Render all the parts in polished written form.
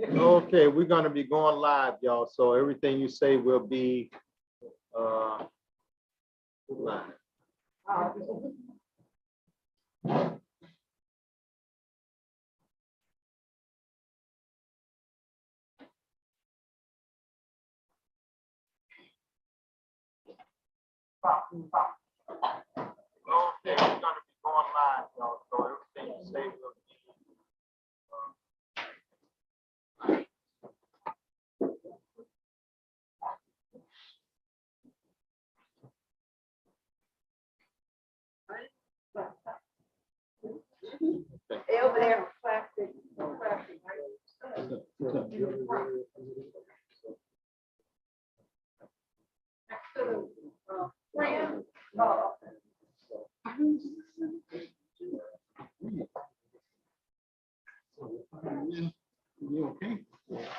Okay, we're gonna be going live, y'all. So everything you say will be live. Okay, we're gonna be going live, y'all. So everything you say will be. Over there, plastic. You okay?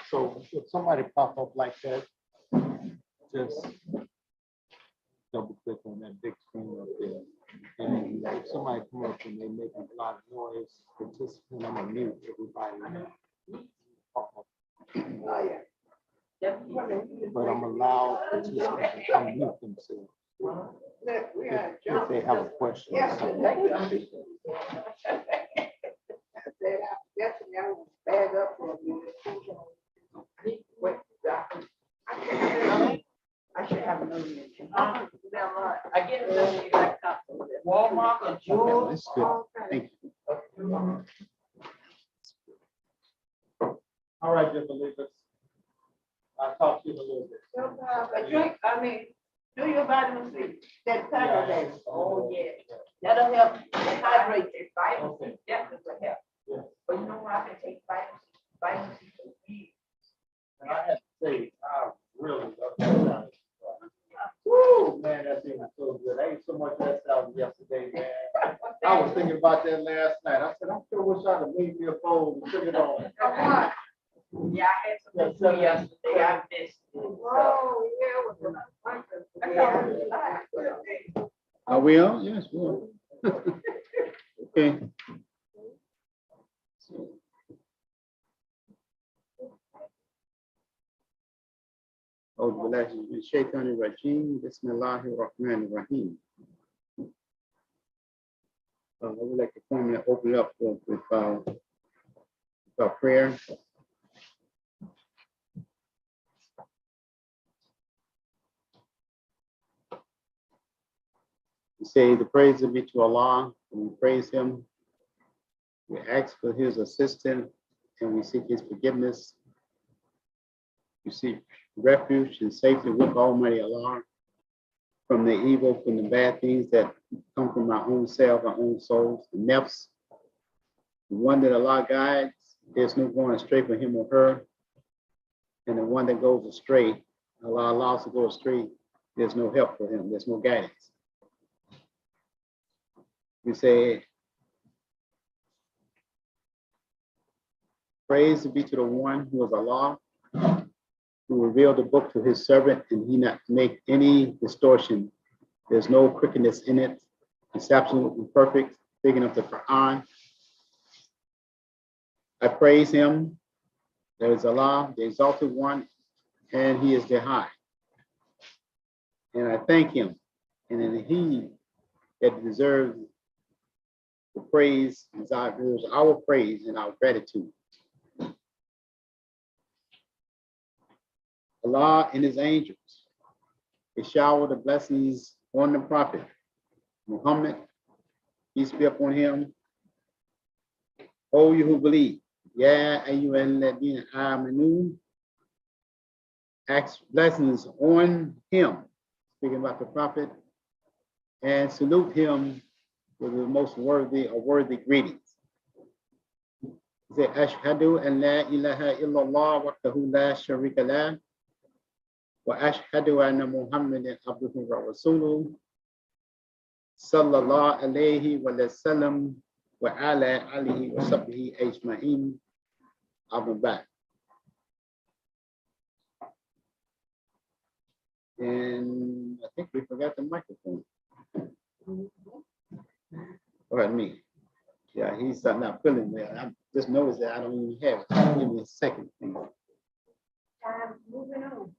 So if somebody pop up like that, just double click on that big screen up there. And if somebody come up and they make a lot of noise, participant, I'm gonna mute everybody. But I'm allowed participants to unmute themselves if they have a question. I should have another mention. I get another Walmart or Jewel. That's good. Thank you. All right, dear believers. I'll talk to you in a little bit. Drink, do your vitamin C. That Saturday. Oh, yeah. That'll help hydrate your vitamin C. Definitely will help. Yeah. But you know what? I can take vitamin C for years. And I have to say, I really love that. Woo, man, that thing was so good. I ate so much of that salad yesterday, man. I was thinking about that last night. I said, I sure wish I'd have made me a bowl and took it on. Yeah, I had some food yesterday. I missed it. Oh, yeah. Are we on? Yes, we are. Okay. أعوذ بالله من الشيطان الرجيم بسم الله الرحمن الرحيم. I would like to formally open up with our prayer. We say the praise be to Allah, and we praise Him. We ask for His assistance, and we seek His forgiveness. We seek refuge and safety with Almighty Allah from the evil, from the bad things that come from our own self, our own souls, the nafs. The one that Allah guides, there's no going astray for him or her. And the one that goes astray, Allah allows to go astray, there's no help for him, there's no guidance. We say, praise be to the one who is Allah, who revealed the book to his servant, and he not make any distortion. There's no crookedness in it. It's absolutely perfect. Speaking of the Quran, I praise him. There is Allah, the exalted one, and he is the high. And I thank him. And then he that deserves the praise is our praise and our gratitude. Allah and his angels, they shower the blessings on the Prophet Muhammad, peace be upon him. O you who believe, Ya ayyuhalladhina amanu, ask blessings on him, speaking about the Prophet, and salute him with the most worthy greetings. He said, Ashhadu an la ilaha illallah wahdahu la sharika lah. وأشهد أن محمدا عبده ورسوله صلى الله عليه وسلم وعلى آله وصحبه أجمعين. أما بعد. And I think we forgot the microphone. Pardon me. Yeah, he's not feeling well. I just noticed that I don't even have it. Give me a second. Moving on.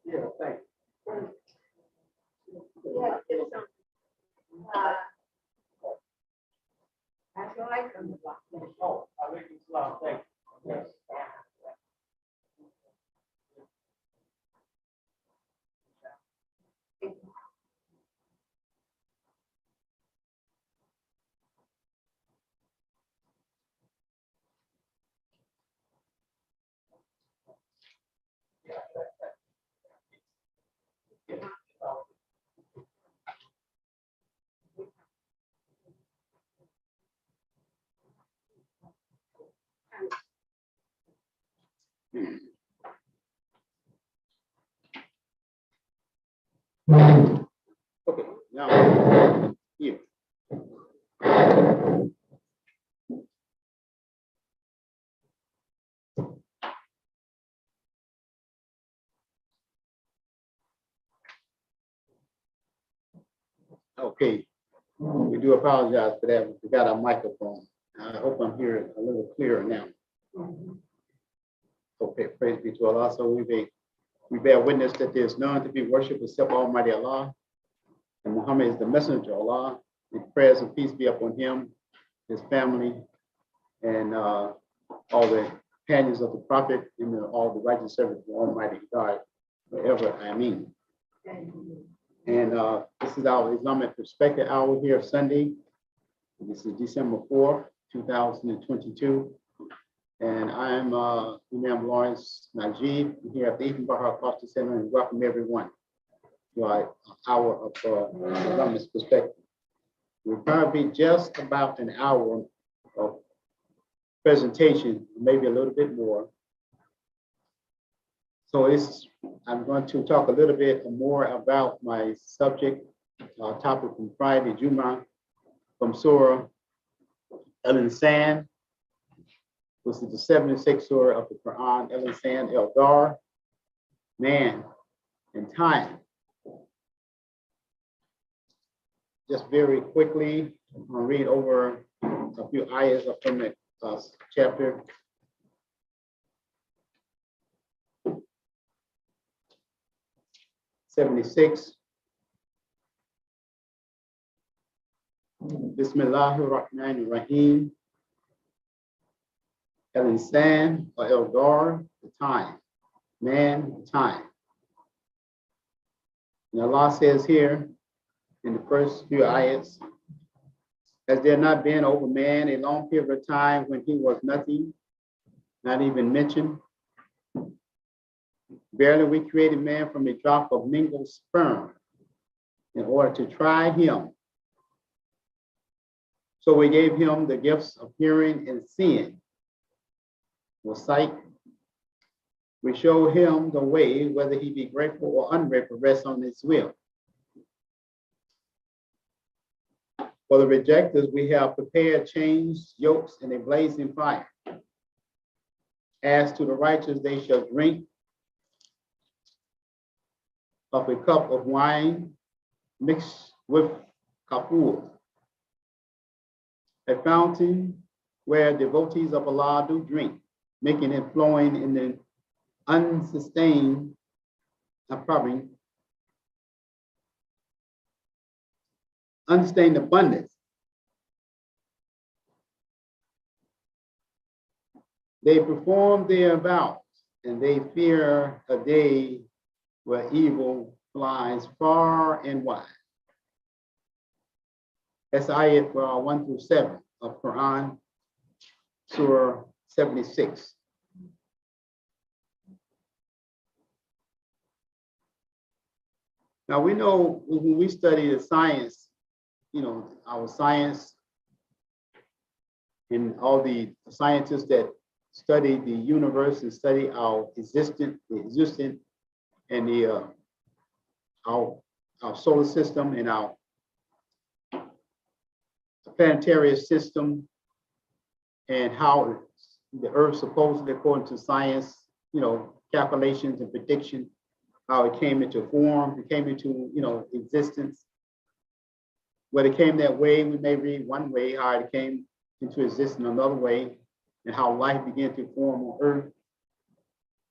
Yeah, thanks. Yeah, do something. That's what I come to. Oh, I think it's loud. Thanks. Yes. Okay, now here. Okay, we do apologize for that. We forgot our microphone. I hope I'm hearing a little clearer now. Okay, praise be to Allah. So we bear witness that there is none to be worshipped except Almighty Allah, and Muhammad is the messenger of Allah. And prayers and peace be upon him, his family, and all the companions of the Prophet, and all the righteous servants of Almighty God, forever. Ameen. And this is our Islamic Perspective Hour here Sunday. This is December 4th, 2022. And I'm Imam Lawrence Najib here at the Ethan Bahar Foster Center, and welcome everyone to our hour of Islamic Perspective. We're going to be just about an hour of presentation, maybe a little bit more. So I'm going to talk a little bit more about my subject topic from Friday, Juma, from Surah Al-Insan, which is the 76th Surah of the Quran, Al-Insan, El-Dar, man, and time. Just very quickly, I'm going to read over a few ayahs from the chapter. '76. Bismillahir Rahmanir Rahim. Al-Insan or El-Dar, the time. Man, the time. And Allah says here in the first few ayats, has there not been over man a long period of time when he was nothing, not even mentioned? Barely we created man from a drop of mingled sperm in order to try him. So we gave him the gifts of hearing and seeing, or sight. We showed him the way, whether he be grateful or ungrateful, rests on his will. For the rejectors, we have prepared chains, yokes, and a blazing fire. As to the righteous, they shall drink of a cup of wine mixed with kafur, a fountain where devotees of Allah do drink. making it flowing in the unsustained, probably unsustained abundance. They perform their vows, and they fear a day where evil flies far and wide. That's ayat 1 through 7 of Quran, Surah 76. Now we know when we study the science, our science and all the scientists that study the universe and study our existence and our solar system and our planetary system and how the earth supposedly, according to science, calculations and prediction, how it came into form, it came into, existence. Whether it came that way, we may read one way, how it came into existence another way, and how life began to form on earth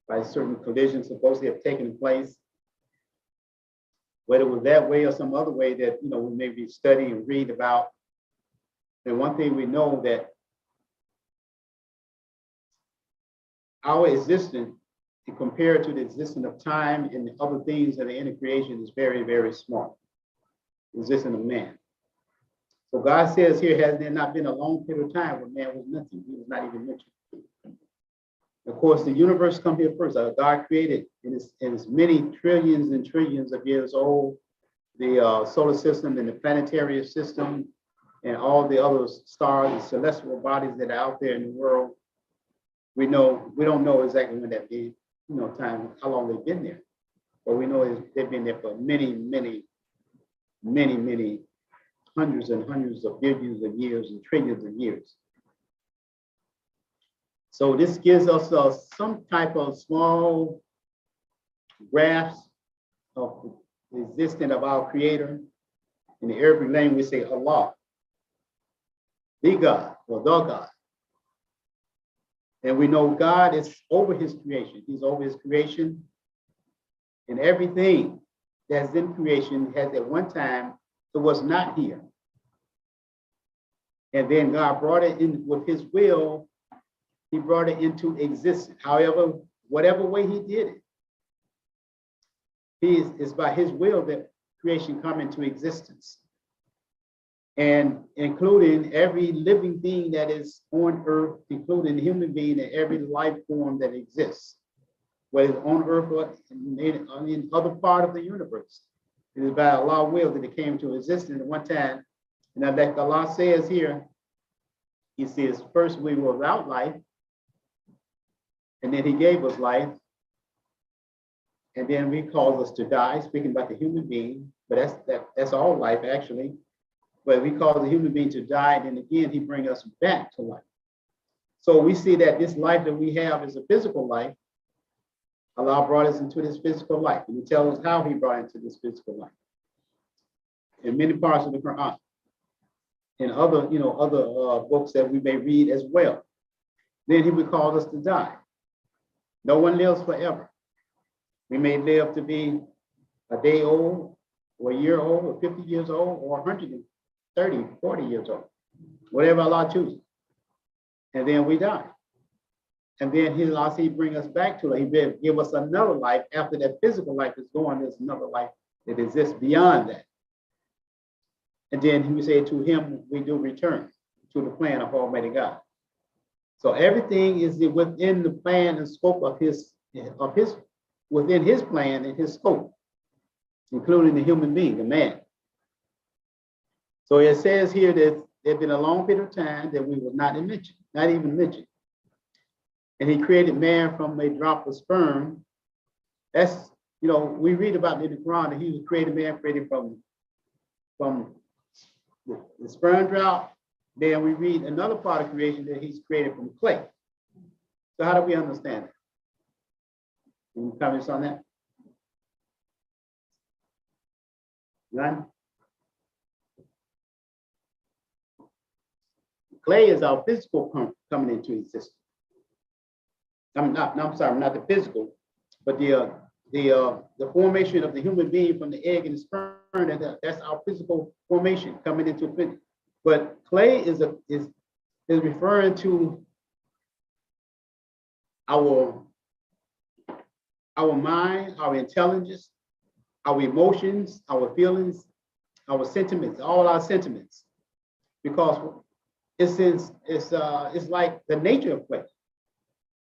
by certain collisions supposedly have taken place. Whether it was that way or some other way that, we maybe study and read about. And one thing we know that our existence, compared to the existence of time and the other things that are in the creation, is very, very small. The existence of man. So God says here, has there not been a long period of time where man was nothing? He was not even mentioned. Of course, the universe come here first. God created, and it's many trillions and trillions of years old. The solar system and the planetary system and all the other stars and celestial bodies that are out there in the world. We don't know exactly when that be, time, how long they've been there. But we know they've been there for many, many, many, many hundreds and hundreds of billions of years and trillions of years. So this gives us some type of small grasp of the existence of our Creator. In the Arabic language, we say Allah, the God, or the God. And we know God is over his creation. He's over his creation. And everything that's in creation has at one time, it was not here. And then God brought it in with his will. He brought it into existence. However, whatever way he did it, it's by his will that creation come into existence. And including every living being that is on earth, including the human being and every life form that exists, whether it's on earth or in other part of the universe. It is by Allah's will that it came into existence at one time. And like Allah says here, he says, first we were without life, and then he gave us life, and then he caused us to die, speaking about the human being, but that's all life actually. But we cause the human being to die, and then again, he brings us back to life. So we see that this life that we have is a physical life. Allah brought us into this physical life, and he tells us how he brought us into this physical life. In many parts of the Quran, and other books that we may read as well. Then he would cause us to die. No one lives forever. We may live to be a day old, or a year old, or 50 years old, or 130, 40 years old, whatever Allah chooses. And then we die. And then he bring us back to it. He give us another life after that physical life is gone. There's another life that exists beyond that. And then he would say, to him we do return, to the plan of Almighty God. So everything is within the plan and scope of his within his plan and his scope, including the human being, the man. So it says here that there's been a long period of time that we were not even mentioned. And he created man from a drop of sperm. That's, we read about in the Quran that he was created from the sperm drop. Then we read another part of creation that he's created from clay. So how do we understand it? Any comments on that? None? Clay is our physical coming into existence. I'm sorry, not the physical, but the formation of the human being from the egg and the sperm. That's our physical formation coming into finish. But clay is referring to our mind, our intelligence, our emotions, our feelings, our sentiments, all our sentiments, because it's like the nature of clay,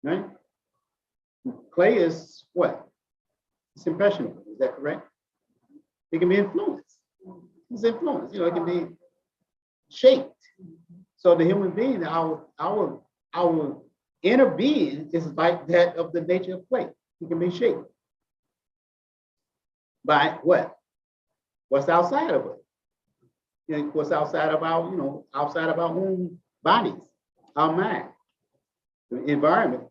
right? Clay is what? It's impressionable. Is that correct? It can be influenced. It's influenced. You know, it can be shaped. So the human being, our inner being is like that of the nature of clay. It can be shaped by what? What's outside of it? You know, what's outside of our, outside of our own bodies, our mind, the environment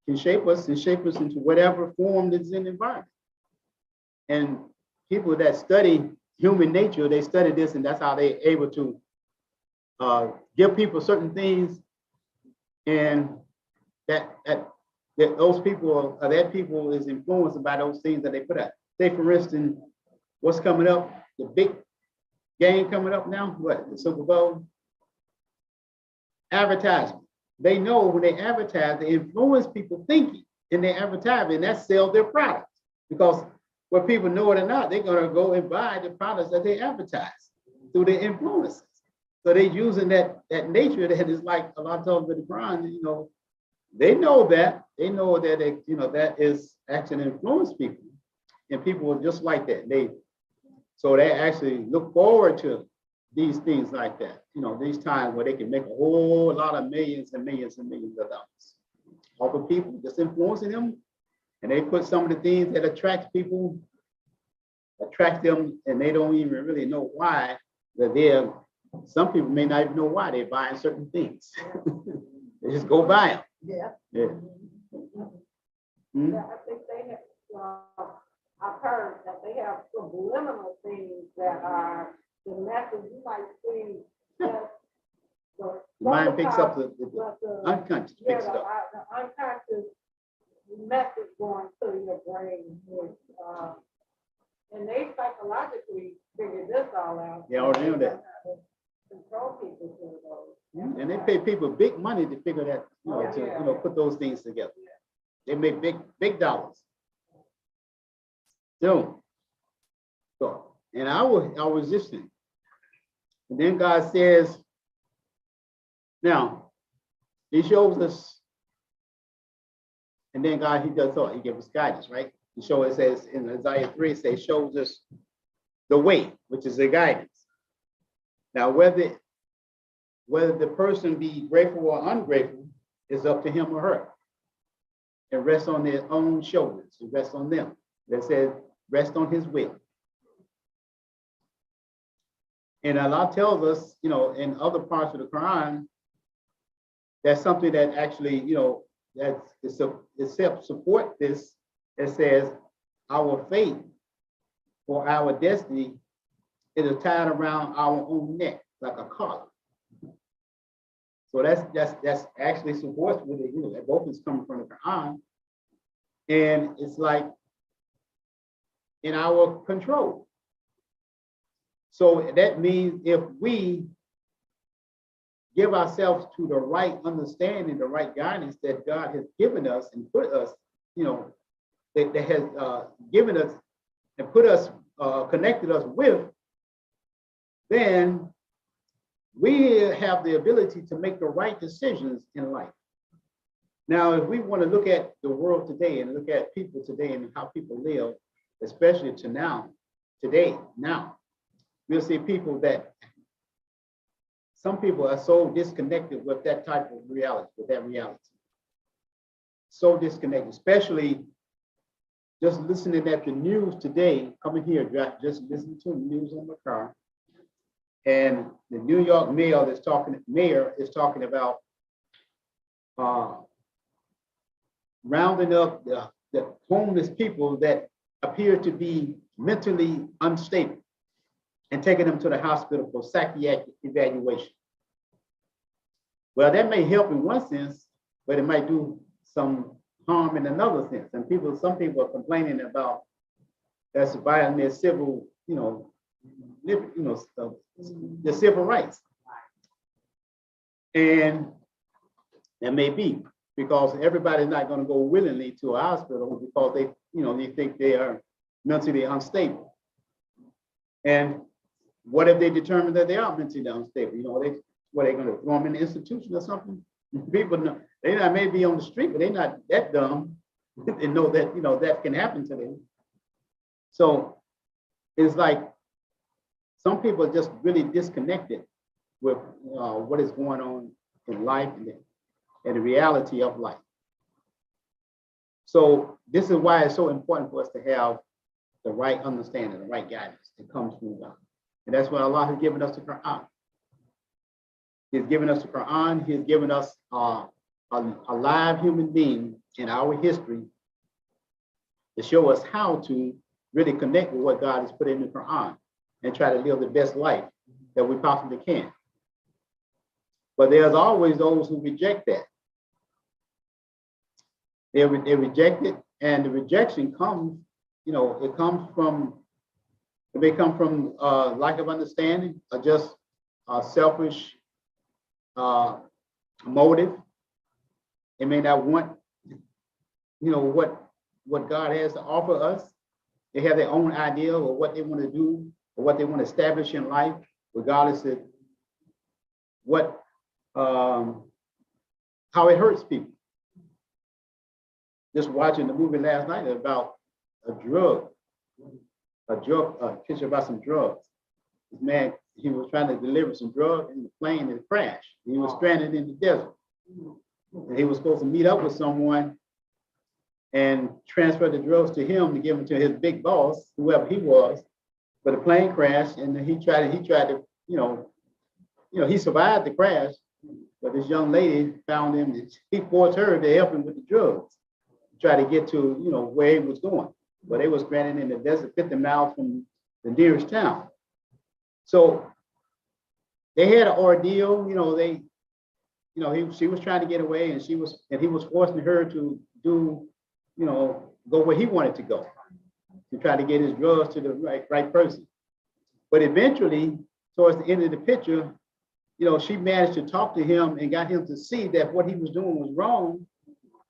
can shape us and shape us into whatever form that's in the environment. And people that study human nature, they study this, and that's how they're able to give people certain things, and that those people, that people is influenced by those things that they put out. Say, for instance, what's coming up, the big game coming up now, what, the Super Bowl? Advertising. They know when they advertise, they influence people thinking in their advertising, and that sells their products. Because whether people know it or not, they're going to go and buy the products that they advertise through their influences. So they're using that nature that is like a lot of times with the Quran, they know that. They know that, that is actually influence people. And people are just like that. So they actually look forward to these things like that. These times where they can make a whole lot of millions and millions and millions of dollars off of people, just influencing them. And they put some of the things that attract them, and they don't even really know why they're some people may not even know why they're buying certain things. They just go buy them. Yeah. Yeah. Yeah, I think they have, I've heard that they have subliminal things that are the message you might see. The mind picks up the unconscious, yeah, picks it up. the unconscious message going to your brain. And they psychologically figure this all out. They already know that. Control people through those. And they pay people big money to figure that, to put those things together. They make big dollars. So, and I was listening. And then God says, now, he shows us, and then God, he does so, he gives us guidance, right? He shows, it says in Isaiah 3, it says, shows us the way, which is the guidance. Now, whether the person be grateful or ungrateful is up to him or her. It rests on their own shoulders. It rests on them. That says, rest on his will. And Allah tells us, in other parts of the Quran, that's something that actually, that itself support this. It says, our fate or our destiny is tied around our own neck, like a collar. So that's actually supports with it, that both is coming from the Quran. And it's like in our control. So that means if we give ourselves to the right understanding, the right guidance that God has given us and put us, that has given us and put us, connected us with, then we have the ability to make the right decisions in life. Now, if we want to look at the world today and look at people today and how people live, especially today, we'll see people that some people are so disconnected with that type of reality, So disconnected, especially just listening at the news today, coming here, just listening to the news on my car. And the New York mayor is talking about rounding up the homeless people that appear to be mentally unstable and taking them to the hospital for psychiatric evaluation. Well, that may help in one sense, but it might do some harm in another sense. And some people are complaining about that's violating their civil, the civil rights. And that may be because everybody's not going to go willingly to a hospital because they think they are mentally unstable. And what if they determine that they are mentally unstable? They're going to throw them in the institution or something? People know they may be on the street, but they're not that dumb and know that that can happen to them. So it's like some people are just really disconnected with what is going on in life and the reality of life. So this is why it's so important for us to have the right understanding, the right guidance that comes from God. And that's why Allah has given us the Quran. He's given us the Quran. He's given us a live human being in our history to show us how to really connect with what God has put in the Quran and try to live the best life that we possibly can. But there's always those who reject that. They reject it, and the rejection comes, it may come from lack of understanding or just selfish motive. They may not want, what God has to offer us. They have their own idea of what they want to do or what they want to establish in life, regardless of how it hurts people. Just watching the movie last night about a picture about some drugs. This man, he was trying to deliver some drugs in the plane and it crashed. He was stranded in the desert. And he was supposed to meet up with someone and transfer the drugs to him to give them to his big boss, whoever he was. But the plane crashed, and he tried to, he survived the crash. But this young lady found him, and he forced her to help him with the drugs, try to get to, where he was going. But they was stranded in the desert, 50 miles from the nearest town. So they had an ordeal, she was trying to get away, and he was forcing her to do, go where he wanted to go, to try to get his drugs to the right person. But eventually, towards the end of the picture, she managed to talk to him and got him to see that what he was doing was wrong.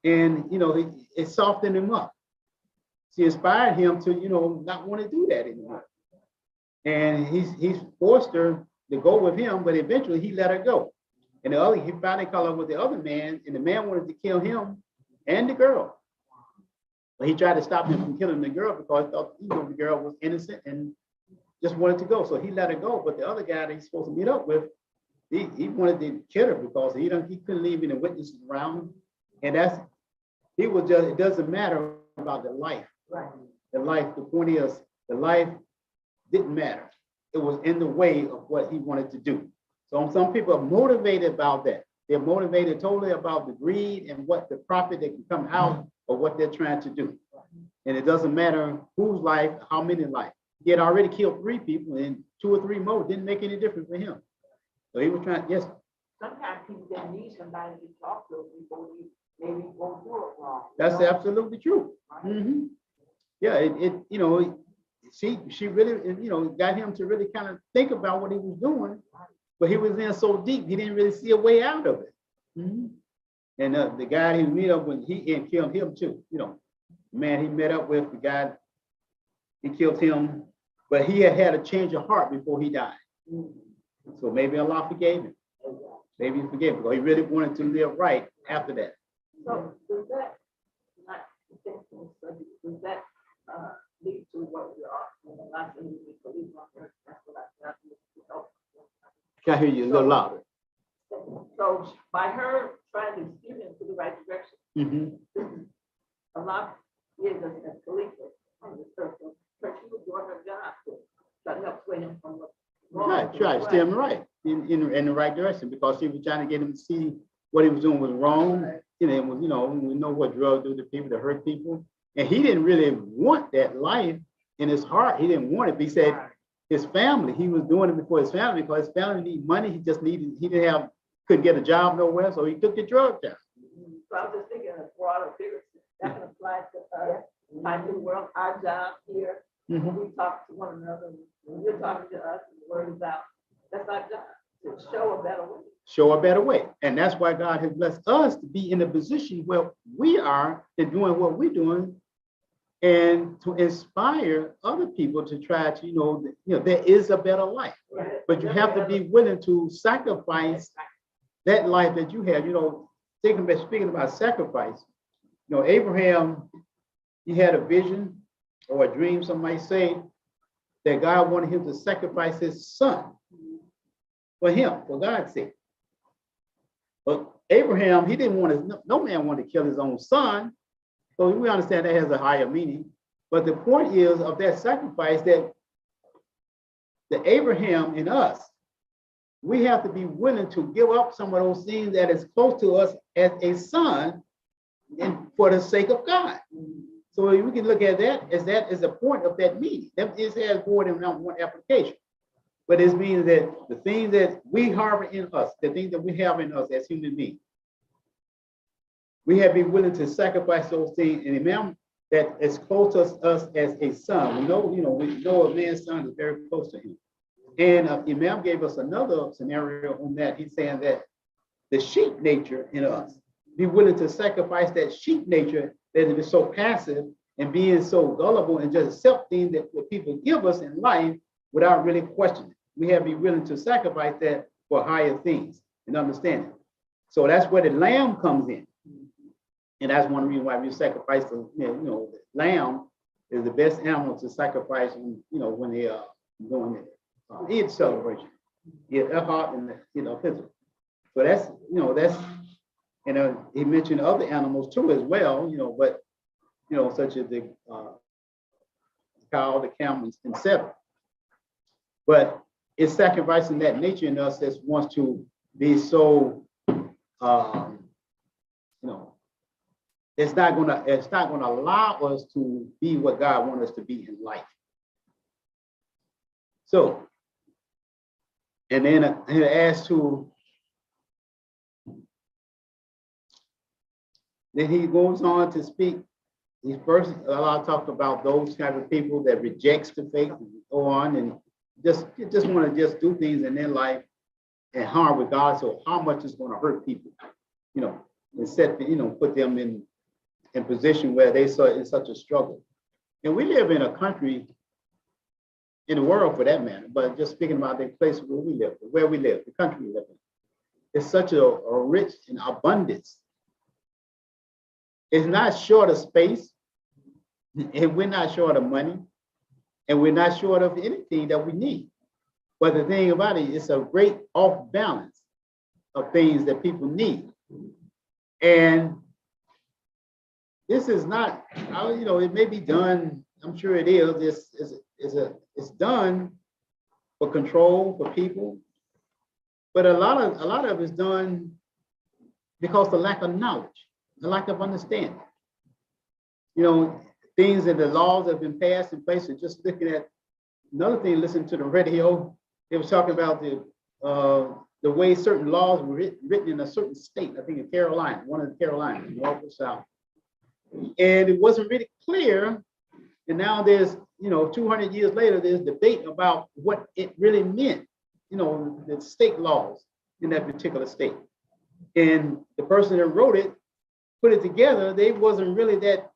And, it softened him up. She inspired him to, not want to do that anymore. And he's forced her to go with him, but eventually he let her go. And he finally caught up with the other man, and the man wanted to kill him and the girl. But he tried to stop him from killing the girl because he thought, the girl was innocent and just wanted to go. So he let her go. But the other guy that he's supposed to meet up with, he wanted to kill her because he couldn't leave any witnesses around. And it doesn't matter about the life. Right. The point is, the life didn't matter. It was in the way of what he wanted to do. So some people are motivated about that. They're motivated totally about the greed and what the profit that can come out of what they're trying to do. And it doesn't matter whose life, how many lives. He had already killed 3 people, and 2 or 3 more didn't make any difference for him. So he was trying, yes. Sometimes people just need somebody to talk to before you maybe won't do it wrong. That's absolutely true. Right. Mm-hmm. Yeah, she really, got him to really kind of think about what he was doing, but he was in so deep, he didn't really see a way out of it. Mm-hmm. And the guy he met up with, he killed him too. The man he met up with, the guy, he killed him, but he had a change of heart before he died. Mm-hmm. So maybe Allah forgave him. Maybe he forgave him because he really wanted to live right after that. So does that lead to what we are? Can I hear you a little louder? So by her trying to steer him to the right direction, mm-hmm. A lot of years as Khalifa on the church, she was doing her job to try to help sway him from the wrong. Right, steer him right in the right direction because she was trying to get him to see what he was doing was wrong. Right. It was, we know what drugs do to people, to hurt people. And he didn't really want that life in his heart. He didn't want it. But he said his family, he was doing it before his family because his family needed money. He couldn't get a job nowhere. So he took the drug down. So I was just thinking, broader, bigger sense. That can apply to us, like in the world, our job here. When we talk to one another, when you're talking to us, and the word is out. That's our job, to show a better way. Show a better way. And that's why God has blessed us to be in a position where we are and doing what we're doing, and to inspire other people to try to, there is a better life. Right. But you have to be willing to sacrifice that life that you have. Speaking about sacrifice, Abraham, he had a vision or a dream, some might say, that God wanted him to sacrifice his son for him, for God's sake. But Abraham, he didn't want to, no man wanted to kill his own son. So we understand that has a higher meaning. But the point is of that sacrifice that Abraham in us, we have to be willing to give up some of those things that is close to us as a son and for the sake of God. So we can look at that as the point of that meaning. That is has more than one application. But it means that the things that we harbor in us, the things that we have in us as human beings, we have to be willing to sacrifice those things. And remember that is close to us as a son. We know a man's son is very close to him. And Imam gave us another scenario on that. He's saying that the sheep nature in us, be willing to sacrifice that sheep nature that is so passive and being so gullible and just accepting that what people give us in life without really questioning. We have to be willing to sacrifice that for higher things and understanding. So that's where the lamb comes in. And that's one reason why we sacrifice the lamb is the best animal to sacrifice when they are doing it. Eid celebration, heart and physical. So that's he mentioned other animals too as well, but such as the cow, the camel, etc. But it's sacrificing that nature in us that wants to be so, it's not gonna allow us to be what God wants us to be in life. So. And then as to, then he goes on to speak. He first talked about those type of people that rejects the faith and go on and just want to just do things in their life and harm with God. So how much is going to hurt people, and put them in position where they saw in such a struggle. And we live in a country, in the world for that matter, but just speaking about the place where we live, the country we live in. It's such a rich and abundance. It's not short of space, and we're not short of money, and we're not short of anything that we need. But the thing about it, it's a great off balance of things that people need. And this is not, it may be done, I'm sure it is, it's done for control for people, but a lot of it's done because of the lack of knowledge, the lack of understanding. Things that the laws have been passed in place. And just looking at another thing, listening to the radio, they was talking about the way certain laws were written in a certain state. I think in Carolina, one of the Carolinas, North or South, and it wasn't really clear. And now there's, 200 years later, there's debate about what it really meant, the state laws in that particular state. And the person that wrote it, put it together, they wasn't really that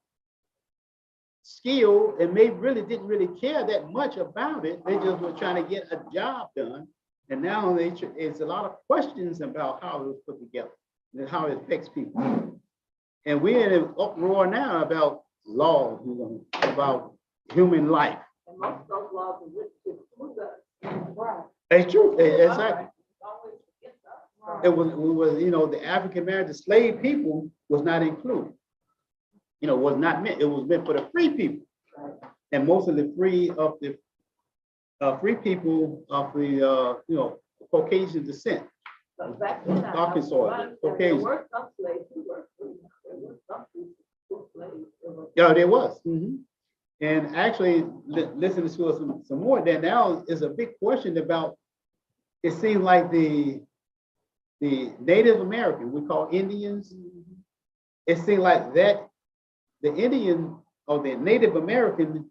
skilled and didn't really care that much about it. They just were trying to get a job done. And now it's a lot of questions about how it was put together and how it affects people. And we're in an uproar now about laws, about human life. And most of those laws are written to us. Right. It's true, exactly. It was, the African American slave people was not included. Was not meant. It was meant for the free people, and most of the free people of the Caucasian descent. Arkansas, Caucasian. There were some slaves who were free. There were some slaves. Yeah, there was. Mm-hmm. And actually, listening to us some more, there now is a big question about. It seems like the Native American, we call Indians, it seemed like that the Indian or the Native American,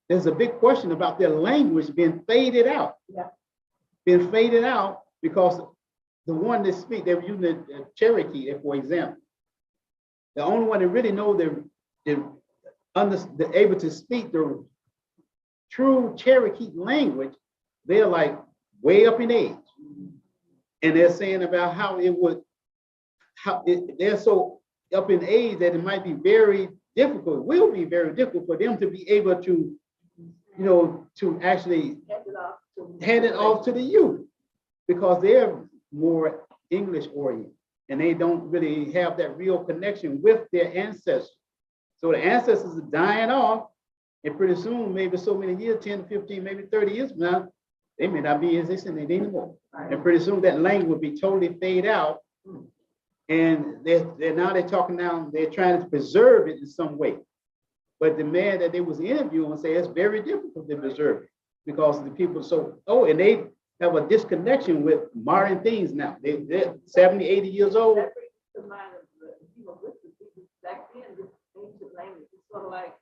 there's a big question about their language being faded out. Yeah. Being faded out because the one that speak, they were using the Cherokee, for example. The only one that really know they're able to speak the true Cherokee language, they're like way up in age. And they're saying about how they're so up in age that it might be very difficult, will be very difficult for them to be able to, to actually hand it off to the youth, because they're more English oriented and they don't really have that real connection with their ancestors. So the ancestors are dying off, and pretty soon, maybe so many years, 10, 15, maybe 30 years from now, they may not be existing anymore. And pretty soon that language will be totally fade out. And they're talking now, they're trying to preserve it in some way. But the man that they was interviewing say it's very difficult to preserve it because the people and they have a disconnection with modern things now. They're 70, 80 years old. That brings to mind back then, this ancient language, it's sort of like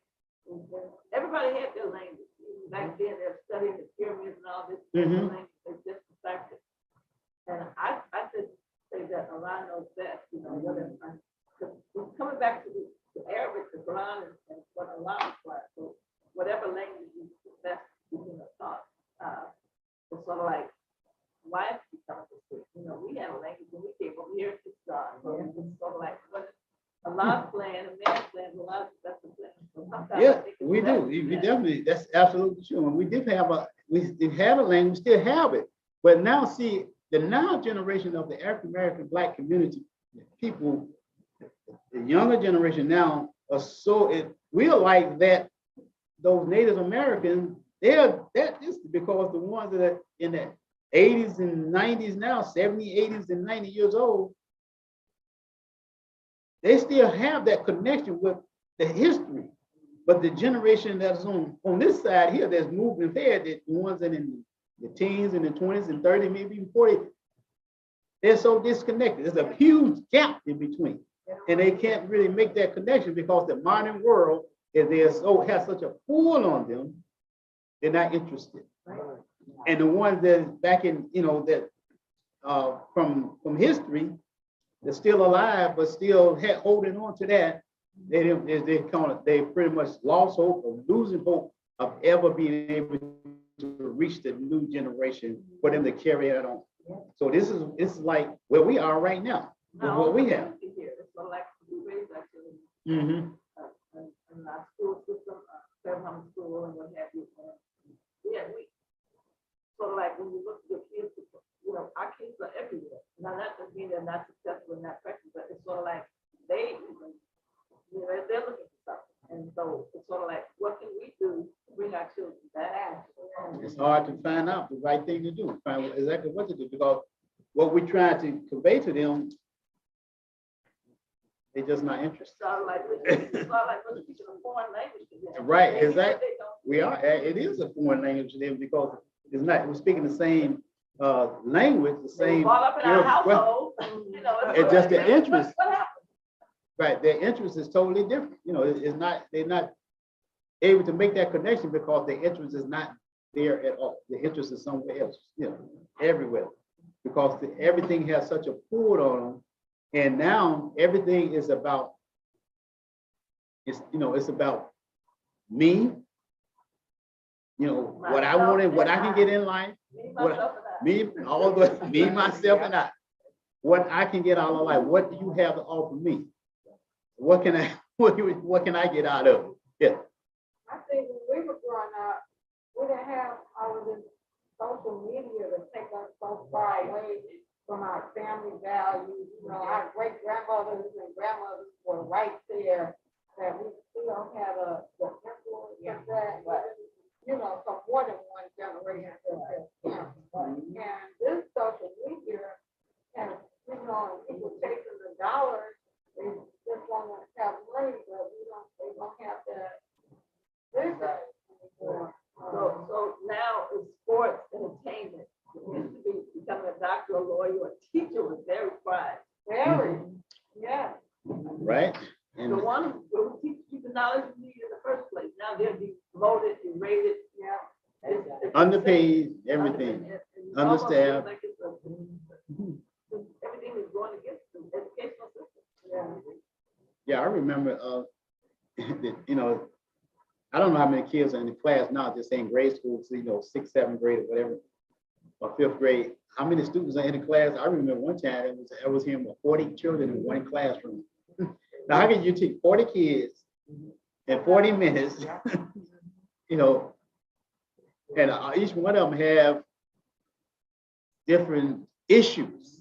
everybody had their language. Back then, they're studying the pyramids and all this language. They just perfected. And I just say that Allah knows best, whatever. Coming back to the Arabic, the Quran, and what Allah requires. So whatever language is best taught, it's sort of like, why is it becoming this way? We have a language when we came over here, it's God. It's sort of like what Allah's plan, a man's plan, Allah's that's the plan. So yeah, we do. We definitely, that's absolutely true. And we did have a language, still have it. But now see, the now generation of the African American Black community, people, the younger generation now are we're like that, those Native Americans, that is because the ones that are in the 80s and 90s now, 70, 80s and 90 years old, they still have that connection with the history. But the generation that's on this side here that's moving ahead, the ones that in the teens and the 20s and 30s, maybe even 40, they're so disconnected. There's a huge gap in between. And they can't really make that connection because the modern world has such a pull on them, they're not interested. And the ones that back in, from history, they're still alive, but still holding on to that, they pretty much lost hope or losing hope of ever being able to reach the new generation for them to carry that on. So this is like where we are right now, what we have. It's like in our school system, Fairmont School and what have you. We sort of like when you look at your kids, our kids are everywhere. Now that doesn't mean they're not successful in that practice, but it's sort of like they're looking for something. And so it's sort of like, what can we do to bring our children back? It's hard to find out the right thing to do, find exactly what to do, because what we're trying to convey to them, they're just not interested. It's sort of like when teaching a foreign language to them. Right, exactly. It is a foreign language to them because it's not, we're speaking the same language, the same. Brought up in our household, it's just the interest. What happened? Right, their interest is totally different. It's not, they're not able to make that connection because their interest is not there at all. The interest is somewhere else, everywhere, because everything has such a pull on them. And now everything is about, it's about me, what I wanted, what I can get in life, me, myself, and I. What I can get out of life. What do you have to offer me? What can I get out of it? Yeah. I think when we were growing up, we didn't have all of this social media to take us so far away from our family values. Our great grandmothers and grandmothers were right there, that we don't have the influence of that, but from more than one generation. And this social media has, people chasing the dollars, they just want to have money, but they don't have that vision anymore. So now it's sports, entertainment. It used to be becoming a doctor, a lawyer, or a teacher was very prized. Very, yeah. Right. overrated. Yeah. It's Underpaid, everything. It almost feels Understaffed. like everything is going against the educational system. Yeah. Yeah, I remember, you know, I don't know how many kids are in the class now, just saying grade school, so, you know, sixth, seventh grade or whatever, or fifth grade. How many students are in the class? I remember one time I was hearing about 40 children in one classroom. Now, how can you teach 40 kids in 40 minutes? You know, and each one of them have different issues.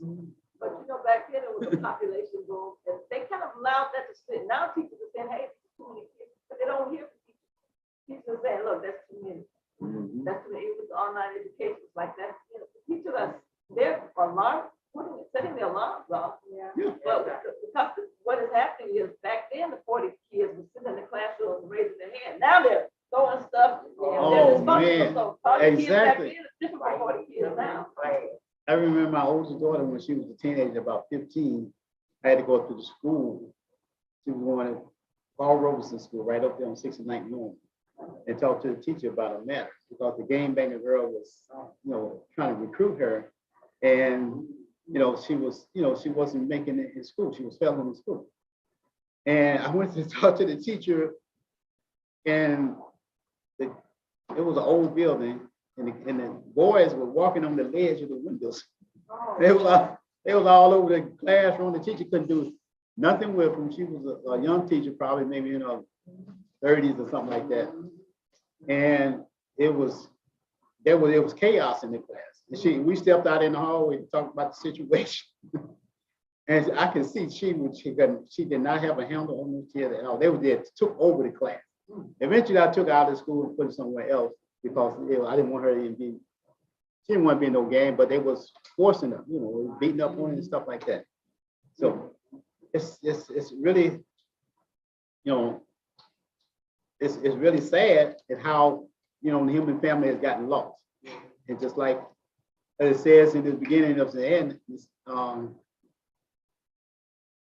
But you know, back then it was a population boom, and they kind of allowed that to sit. Now teachers are saying, hey, it's too many kids, but they don't hear from teachers. Teachers are saying, look, that's too many. That's too many. It was online education, it's like that. You know, the teachers are they're alarm, setting the alarms off. Yeah. But because what is happening is back then the 40 kids were sitting in the classroom and raising their hand. Now they're throwing stuff. Oh, man. So 40 kids back Exactly. then is different from 40 kids now. I remember my oldest daughter when she was a teenager, about 15. I had to go to the school. She was going to Paul Robeson School right up there on 69th North and talk to the teacher about a matter because the game banger girl was, you know, trying to recruit her, and you know she wasn't making it in school. She was failing in school, and I went to talk to the teacher, and it was an old building. And the boys were walking on the ledge of the windows. They was all over the classroom. The teacher couldn't do nothing with them. She was a young teacher, probably maybe in her 30s or something like that. And it was chaos in the class. And we stepped out in the hallway and talked about the situation. And I can see she did not have a handle on this kid at all. They were there, took over the class. Eventually, I took her out of school and put her somewhere else, because I didn't want her to be, she didn't want to be in no game, but they was forcing her, you know, beating up on her and stuff like that. So it's really, you know, it's really sad at how, you know, the human family has gotten lost. And just like it says in the beginning of the end, you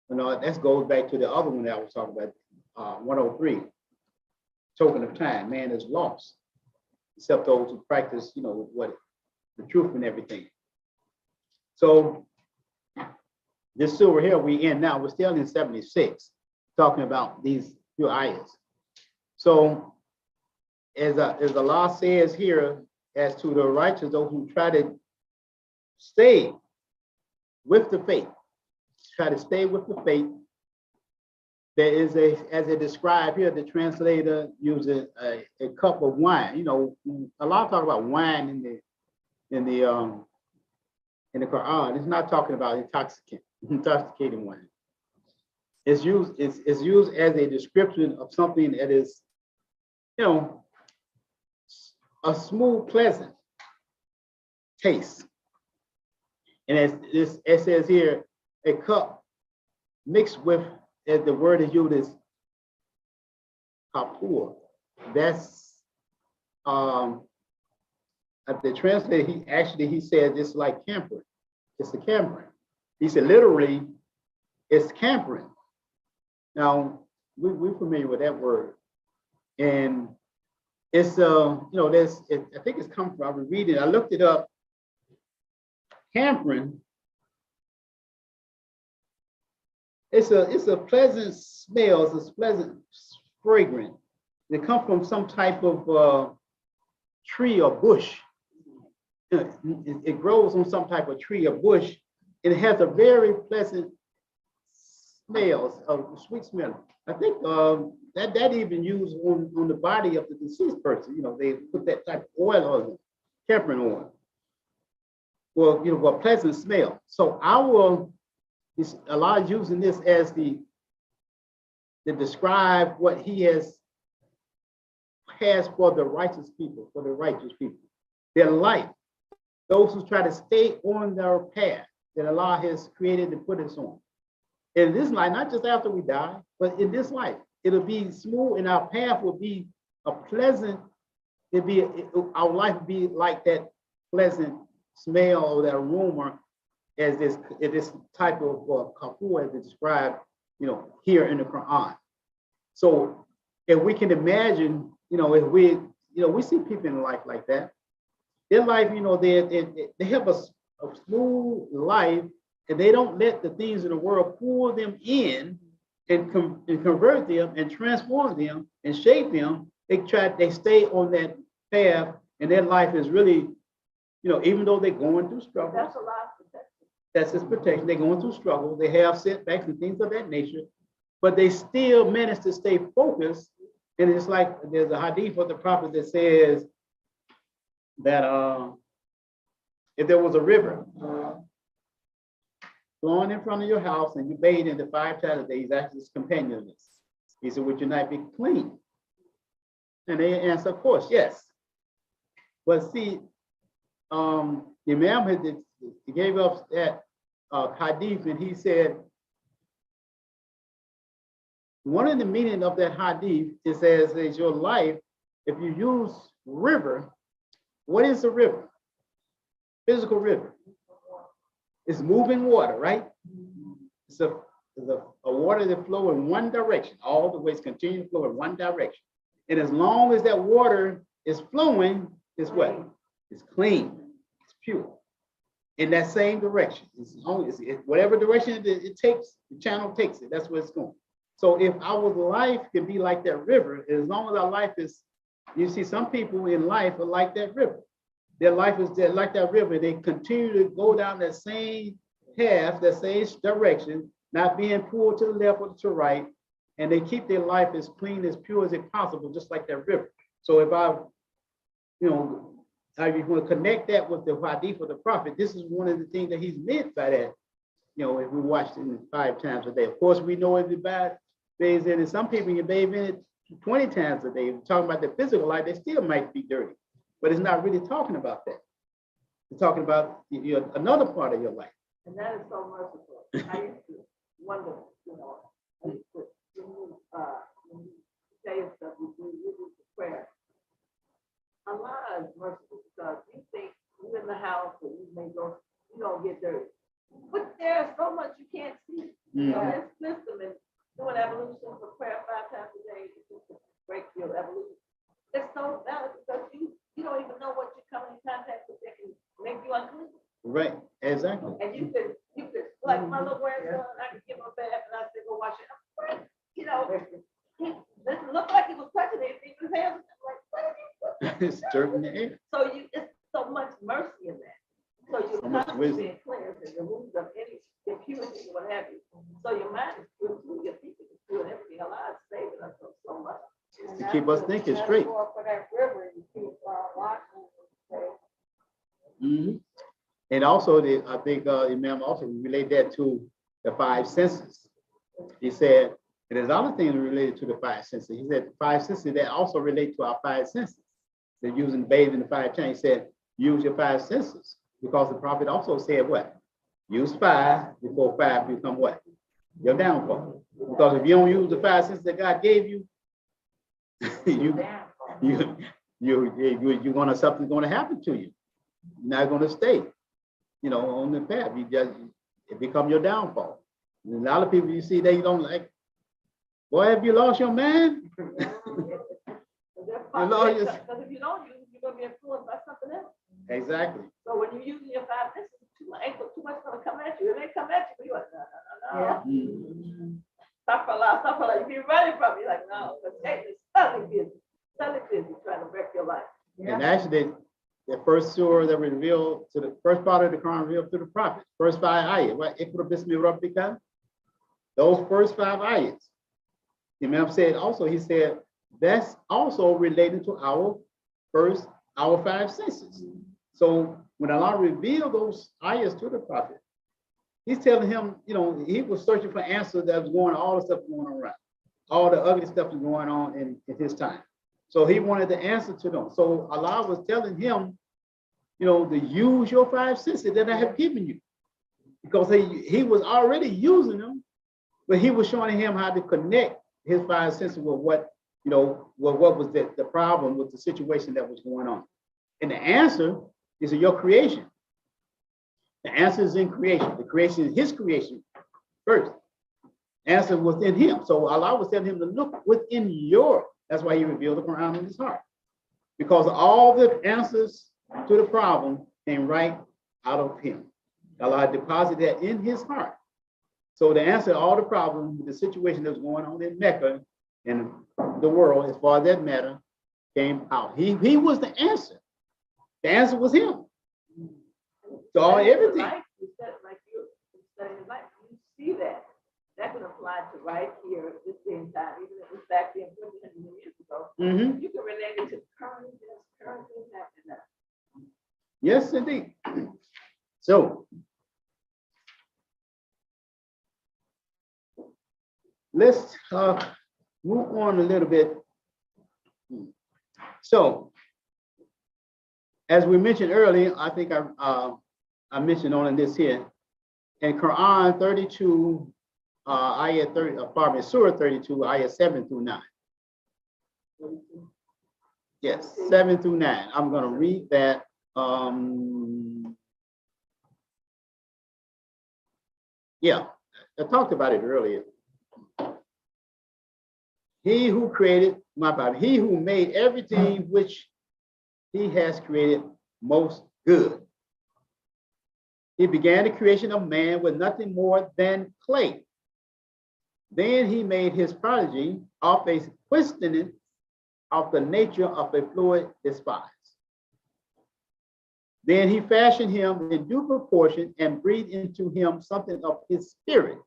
know, that goes back to the other one that I was talking about, 103, token of time, man is lost. Except those who practice, you know, what the truth and everything. So this silver here we in now, we're still in 76, talking about these few ayahs. So as the law says here, as to the righteous, those who try to stay with the faith, there is as it described here, the translator uses a cup of wine. You know, a lot of talk about wine in the Quran. It's not talking about intoxicating wine. It's used as a description of something that is, you know, a smooth, pleasant taste. And as it says here, a cup mixed with, as the word is used, is kapur. That's at the translator, he said it's like camphor. It's a camphor. He said literally, it's campering. Now we're familiar with that word, and it's you know, I think it's come from, I was reading, I looked it up. Campering. It's a pleasant smell, it's a pleasant fragrance. It comes from some type of tree or bush. It grows on some type of tree or bush. It has a very pleasant smell, a sweet smell. I think that even used on the body of the deceased person. You know, they put that type of oil on it, campering oil. Well, you know, a pleasant smell. So Allah is using this as to describe what He has for the righteous people, their life, those who try to stay on their path that Allah has created and put us on. In this life, not just after we die, but in this life, it'll be smooth, and our path will be a pleasant. Our life will be like that pleasant smell or that aroma, as this type of kafur as it's described, you know, here in the Quran. So if we can imagine, you know, if we, we see people in life like that. Their life, they have a smooth life, and they don't let the things in the world pull them in and convert them and transform them and shape them. They stay on that path, and their life is really, even though they're going through struggle. That's a lot of protection. That's his protection. They're going through struggle. They have setbacks and things of that nature, but they still manage to stay focused. And it's like there's a hadith of the prophet that says that if there was a river flowing in front of your house and you bathe in it 5 times a day, he's actually his companion. He said, would you not be clean? And they answer, of course, yes. But see, the Imam he gave us that hadith, and he said, one of the meaning of that hadith, it says, is your life, if you use river, what is a river? Physical river. It's moving water, right? It's a water that flows in one direction, all the way it's continuing to flow in one direction. And as long as that water is flowing, it's what? It's clean, it's pure. In that same direction. Whatever direction it takes, the channel takes it, that's where it's going. So if our life can be like that river, as long as our life is, you see some people in life are like that river. Their life is like that river. They continue to go down that same path, that same direction, not being pulled to the left or to the right. And they keep their life as clean, as pure as it possible, just like that river. So if I you want to connect that with the hadith of the prophet, this is one of the things that he's meant by that. If we watch it 5 times a day. Of course, we know everybody bathes in it. Some people can bathe in it 20 times a day. We're talking about the physical life, they still might be dirty. But it's not really talking about that. It's talking about another part of your life. And that is so merciful. I used to wonder, when you say stuff, you do the prayer. Allah is merciful because you think you're in the house and you may go, you don't get dirty. But there's so much you can't see. This system and doing evolution for prayer 5 times a day to break your evolution. It's so valid because you don't even know what you're coming in contact with that can make you unclean. Right, exactly. And you could like my little grandson, I could give him a bath and I said, go wash it. I'm like, he doesn't look like he was touching anything with his hands. I'm like, what are you doing? It's dirt in the air. So it's so much mercy in that. So you're constantly being cleansed and removed of any impurity or what have you. So your mind is pure too, your thinking is pure and everything. Allah is saving us from so much. To keep us thinking straight. For that river, you keep watching. And also, I think Imam also relate that to the 5 senses. He said, and there's other things related to the 5 senses. He said the 5 senses that also relate to our 5 senses. They're using bathing the 5 times. He said, use your 5 senses. Because the prophet also said what? Use 5 before 5 become what? Your downfall. Because if you don't use the 5 senses that God gave you, something's gonna happen to you. You're not gonna stay, on the path. It become your downfall. And a lot of people you see, they don't like, boy, have you lost your mind? Because if you don't use it, you're gonna be influenced by something else. Exactly. So when you're using your 5 senses, too much gonna come at you. If they come at you, you're like, no. Stop for a lot. You be running from it. You're like, no, because it's suddenly busy trying to wreck your life. And actually, the first surah that revealed to the first part of the Quran revealed to the prophet, first 5 ayahs, right? Those first 5 ayahs. The Imam said also, he said, that's also related to our 5 senses. So when Allah revealed those ayahs to the prophet, he's telling him, he was searching for answers that was going on, all the stuff going on around. All the ugly stuff was going on in his time. So he wanted the answer to them. So Allah was telling him, to use your 5 senses that I have given you. Because he was already using them, but he was showing him how to connect his 5 senses with what was the problem with the situation that was going on. And the answer is in your creation. The answer is in creation. The creation is his creation first. Answer within him. So Allah was telling him to look within that's why he revealed the Quran in his heart. because all the answers to the problem came right out of him. Allah deposited that in his heart. So the answer to all the problems, the situation that was going on in Mecca and the world, as far as that matter, came out. He was the answer. The answer was him. So all everything. Like you said, like you studying life, you see that. That can apply to right here, this day and time, even if it's back then 200 years ago. Mm-hmm. You can relate it to current events, current things happening now. Yes, indeed. So let's move on a little bit. So, as we mentioned earlier, I think I mentioned on this here in Quran 32, ayat 30, pardon me, Surah 32, ayat 7 through 9. Yes, 7 through 9. I'm going to read that. Yeah, I talked about it earlier. He who created, my Bible, he who made everything which he has created most good. He began the creation of man with nothing more than clay. Then he made his prodigy of a questioning of the nature of a fluid despised. Then he fashioned him in due proportion and breathed into him something of his spirit.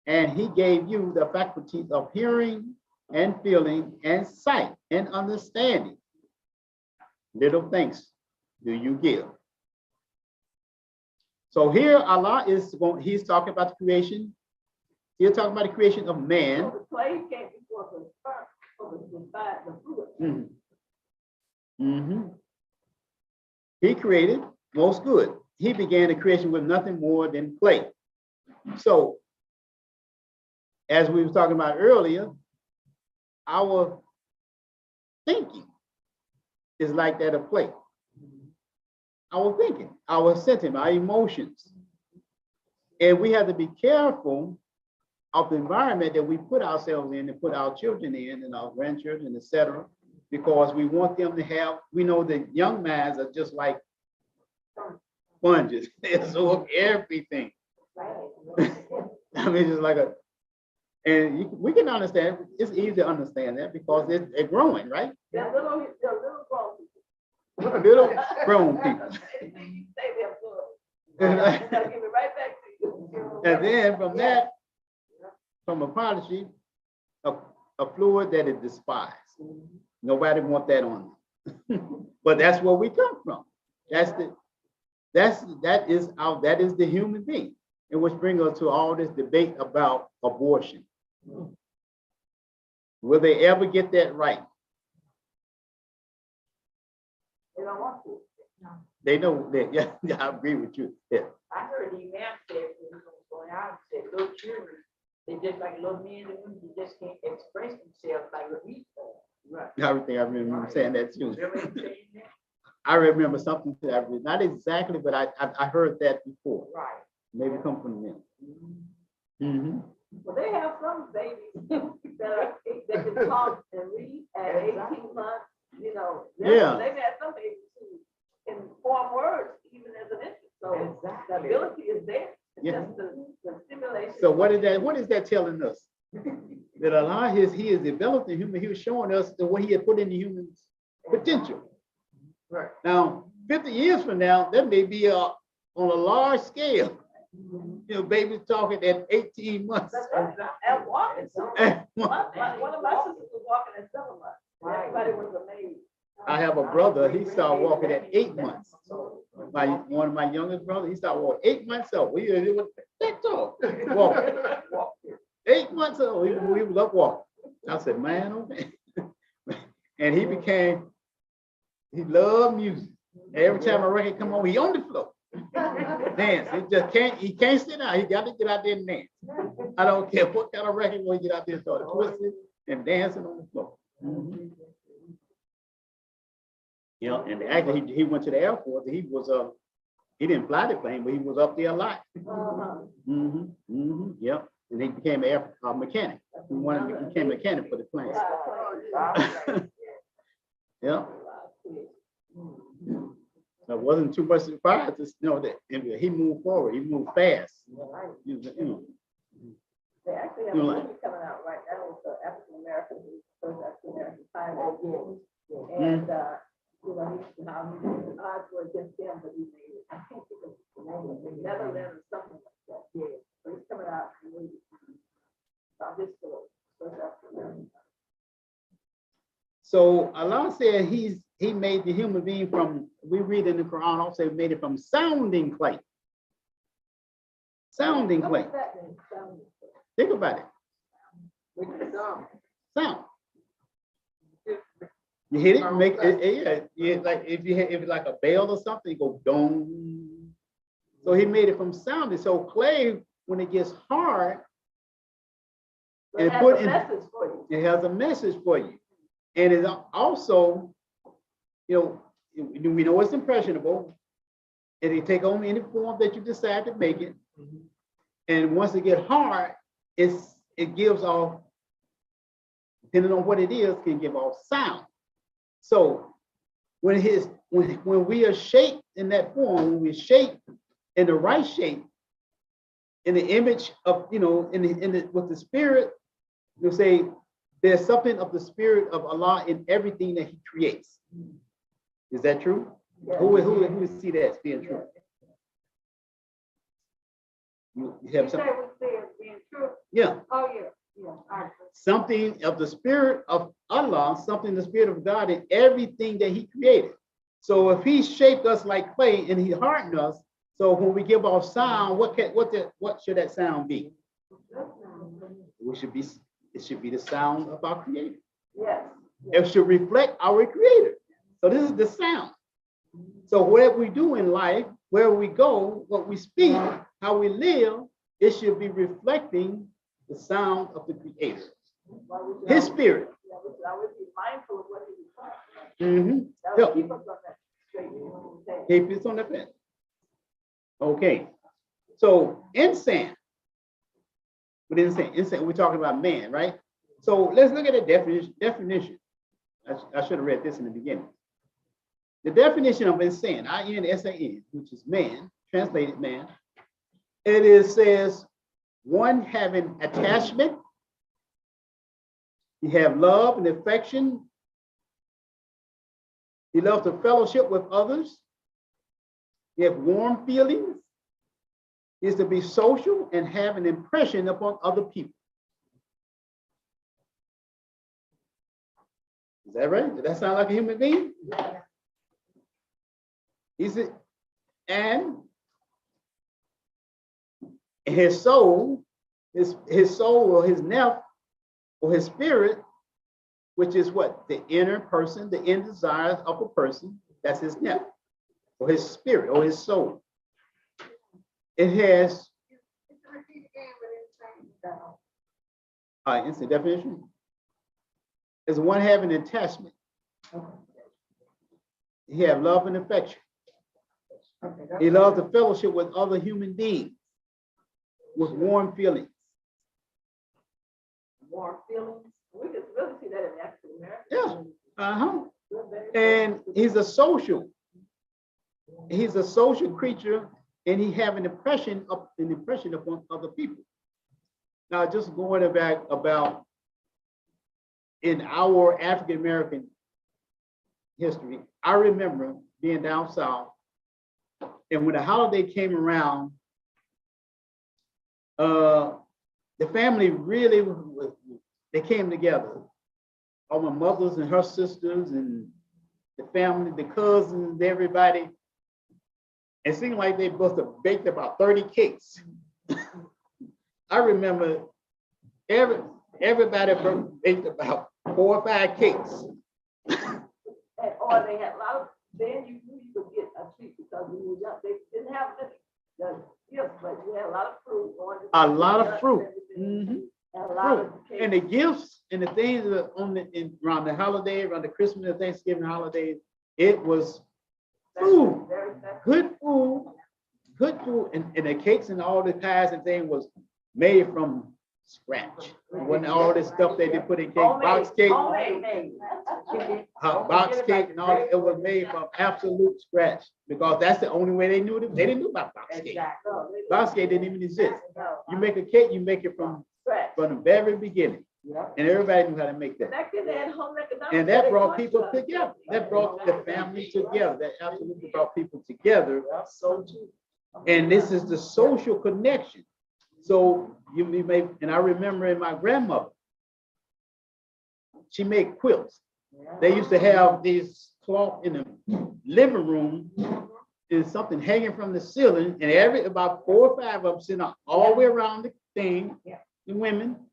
And he gave you the faculties of hearing and feeling and sight and understanding. Little thanks do you give. So here Allah he's talking about the creation. He's talking about the creation of man. So the clay came before the spark, the fluid. Mm-hmm. Mm-hmm. He created most good. He began the creation with nothing more than clay. So, as we were talking about earlier, our thinking is like that of clay. Our thinking, our sentiment, our emotions. And we have to be careful of the environment that we put ourselves in and put our children in and our grandchildren, etc., because we want them to have, we know that young minds are just like sponges. They absorb everything. I mean, just like we can understand, it's easy to understand that because they're growing, right? They're little grown people. Little grown people. You say they're good. I gotta give it right back to you. And then from that, from a prodigy, a fluid that is despised. Nobody want that on them. But that's where we come from. That is the human being. And which brings us to all this debate about abortion. Will they ever get that right? They don't want to. They know that, yeah, I agree with you. Yeah. I heard the man say when he was going out, he said little children, they just like little men and women, they just can't express themselves like a weak boy. Right. I remember saying that too. Remember him saying that? I remember something that I read, not exactly, but I heard that before. Right. Maybe come from them. Mm-hmm. Well, they have some babies that can talk and read at 18 months. You know, Yeah. They've had some babies who can form words even as an infant. So the ability is there. It's Yeah. just the stimulation. So what is that telling us? That Allah he is developing human. He was showing us what he had put in the human's potential. Right. Now, 50 years from now, that may be on a large scale. You know, babies talking at 18 months. That's right. And walking. One of my sisters was walking at 7 months. Everybody was amazed. I have a brother, he started walking at 8 months. One of my youngest brothers, he started walking 8 months old. He was that tall. Walking. 8 months old, he was up walking. I said, man, okay. And he loved music. Every time a record come on, he on the floor. Dance. He can't sit down. He got to get out there and dance. I don't care what kind of record when he get out there and start twisting and dancing on the floor. Mm-hmm. Yeah, and actually he went to the Air Force. He didn't fly the plane, but he was up there a lot. Mm-hmm. Mm-hmm. Yep. And he became an mechanic. He became a mechanic for the plane. Yeah. A lot of kids. So it wasn't too much surprise to know that he moved forward. He moved fast. Right. You know. They actually have a movie coming out right now with the African American, first African American pilot. And how the odds were against him, but he made it. I can't think of the name of it, Netherlands or something like that. Yeah. So he's coming out and movie about his story, first African American. So Allah said he made the human being from, we read in the Quran also, made it from sounding clay. Sounding clay. What does that mean, sounding clay? Think about it. Sound. You hit it, make it, yeah, like if it's like a bell or something, you go dong. So he made it from sounding. So clay, when it gets hard, It has a message for you. It has a message for you. And it also, we know it's impressionable, and it take on any form that you decide to make it. And once it get hard, it gives off, depending on what it is, can give off sound. So when we are shaped in that form, when we're shaped in the right shape, in the image of, with the spirit, you say there's something of the spirit of Allah in everything that He creates. Is that true? Yeah. Who would see that as being true? You have something? would say it's being true. Yeah. Oh, yeah. Yeah. All right. Something of the spirit of Allah, something the spirit of God in everything that He created. So if He shaped us like clay and He hardened us, so when we give off sound, what should that sound be? It should be the sound of our Creator. Yes. It should reflect our Creator. So this is the sound. So whatever we do in life, where we go, what we speak, how we live, it should be reflecting the sound of the Creator. His spirit. Yeah, we should always be mindful of what He was Mm-hmm. That will keep us on that straight. Keep us on the fence. Okay. So incense. But incense, we're talking about man, right? So let's look at the definition. I should have read this in the beginning. The definition of insan, I-N-S-A-N, which is man, translated man, says one having attachment. You have love and affection. You love to fellowship with others. You have warm feelings. Is to be social and have an impression upon other people. Is that right? Does that sound like a human being? Yeah. Is it? And his soul, his soul or his neph or his spirit, which is what? The inner person, the inner desires of a person, that's his neph, or his spirit or his soul. It has, it's the definition. It's one having attachment. He have love and affection. He loves the fellowship with other human beings with warm feelings. Warm feelings. We can really see that in African American. Yeah. And he's a social creature, and he have an impression upon other people. Now, just going back about in our African American history, I remember being down south, and when the holiday came around, the family really they came together. All my mothers and her sisters and the family, the cousins, everybody. It seemed like they must have baked about 30 cakes. I remember everybody baked about 4 or 5 cakes. Or they had a lot of, then you knew you could get a treat because when you were young, they didn't have the gifts, but you had a lot of fruit. A lot of fruit. And a lot of cake. And the gifts and the things that around the holiday, around the Christmas and Thanksgiving holidays, it was food, good food, and the cakes and all the pies and things was made from scratch. It wasn't all this stuff they put in cake, box cake, box cake and all that. It was made from absolute scratch because that's the only way they knew it. They didn't know about box cake. Box cake didn't even exist. You make a cake, you make it from the very beginning. And everybody knew how to make that. And that brought people together. That brought the family together. That absolutely brought people together. And this is the social connection. So you may, and I remember in my grandmother, she made quilts. They used to have these cloth in the living room and something hanging from the ceiling, and about 4 or 5 of them sitting all the way around the thing, the women,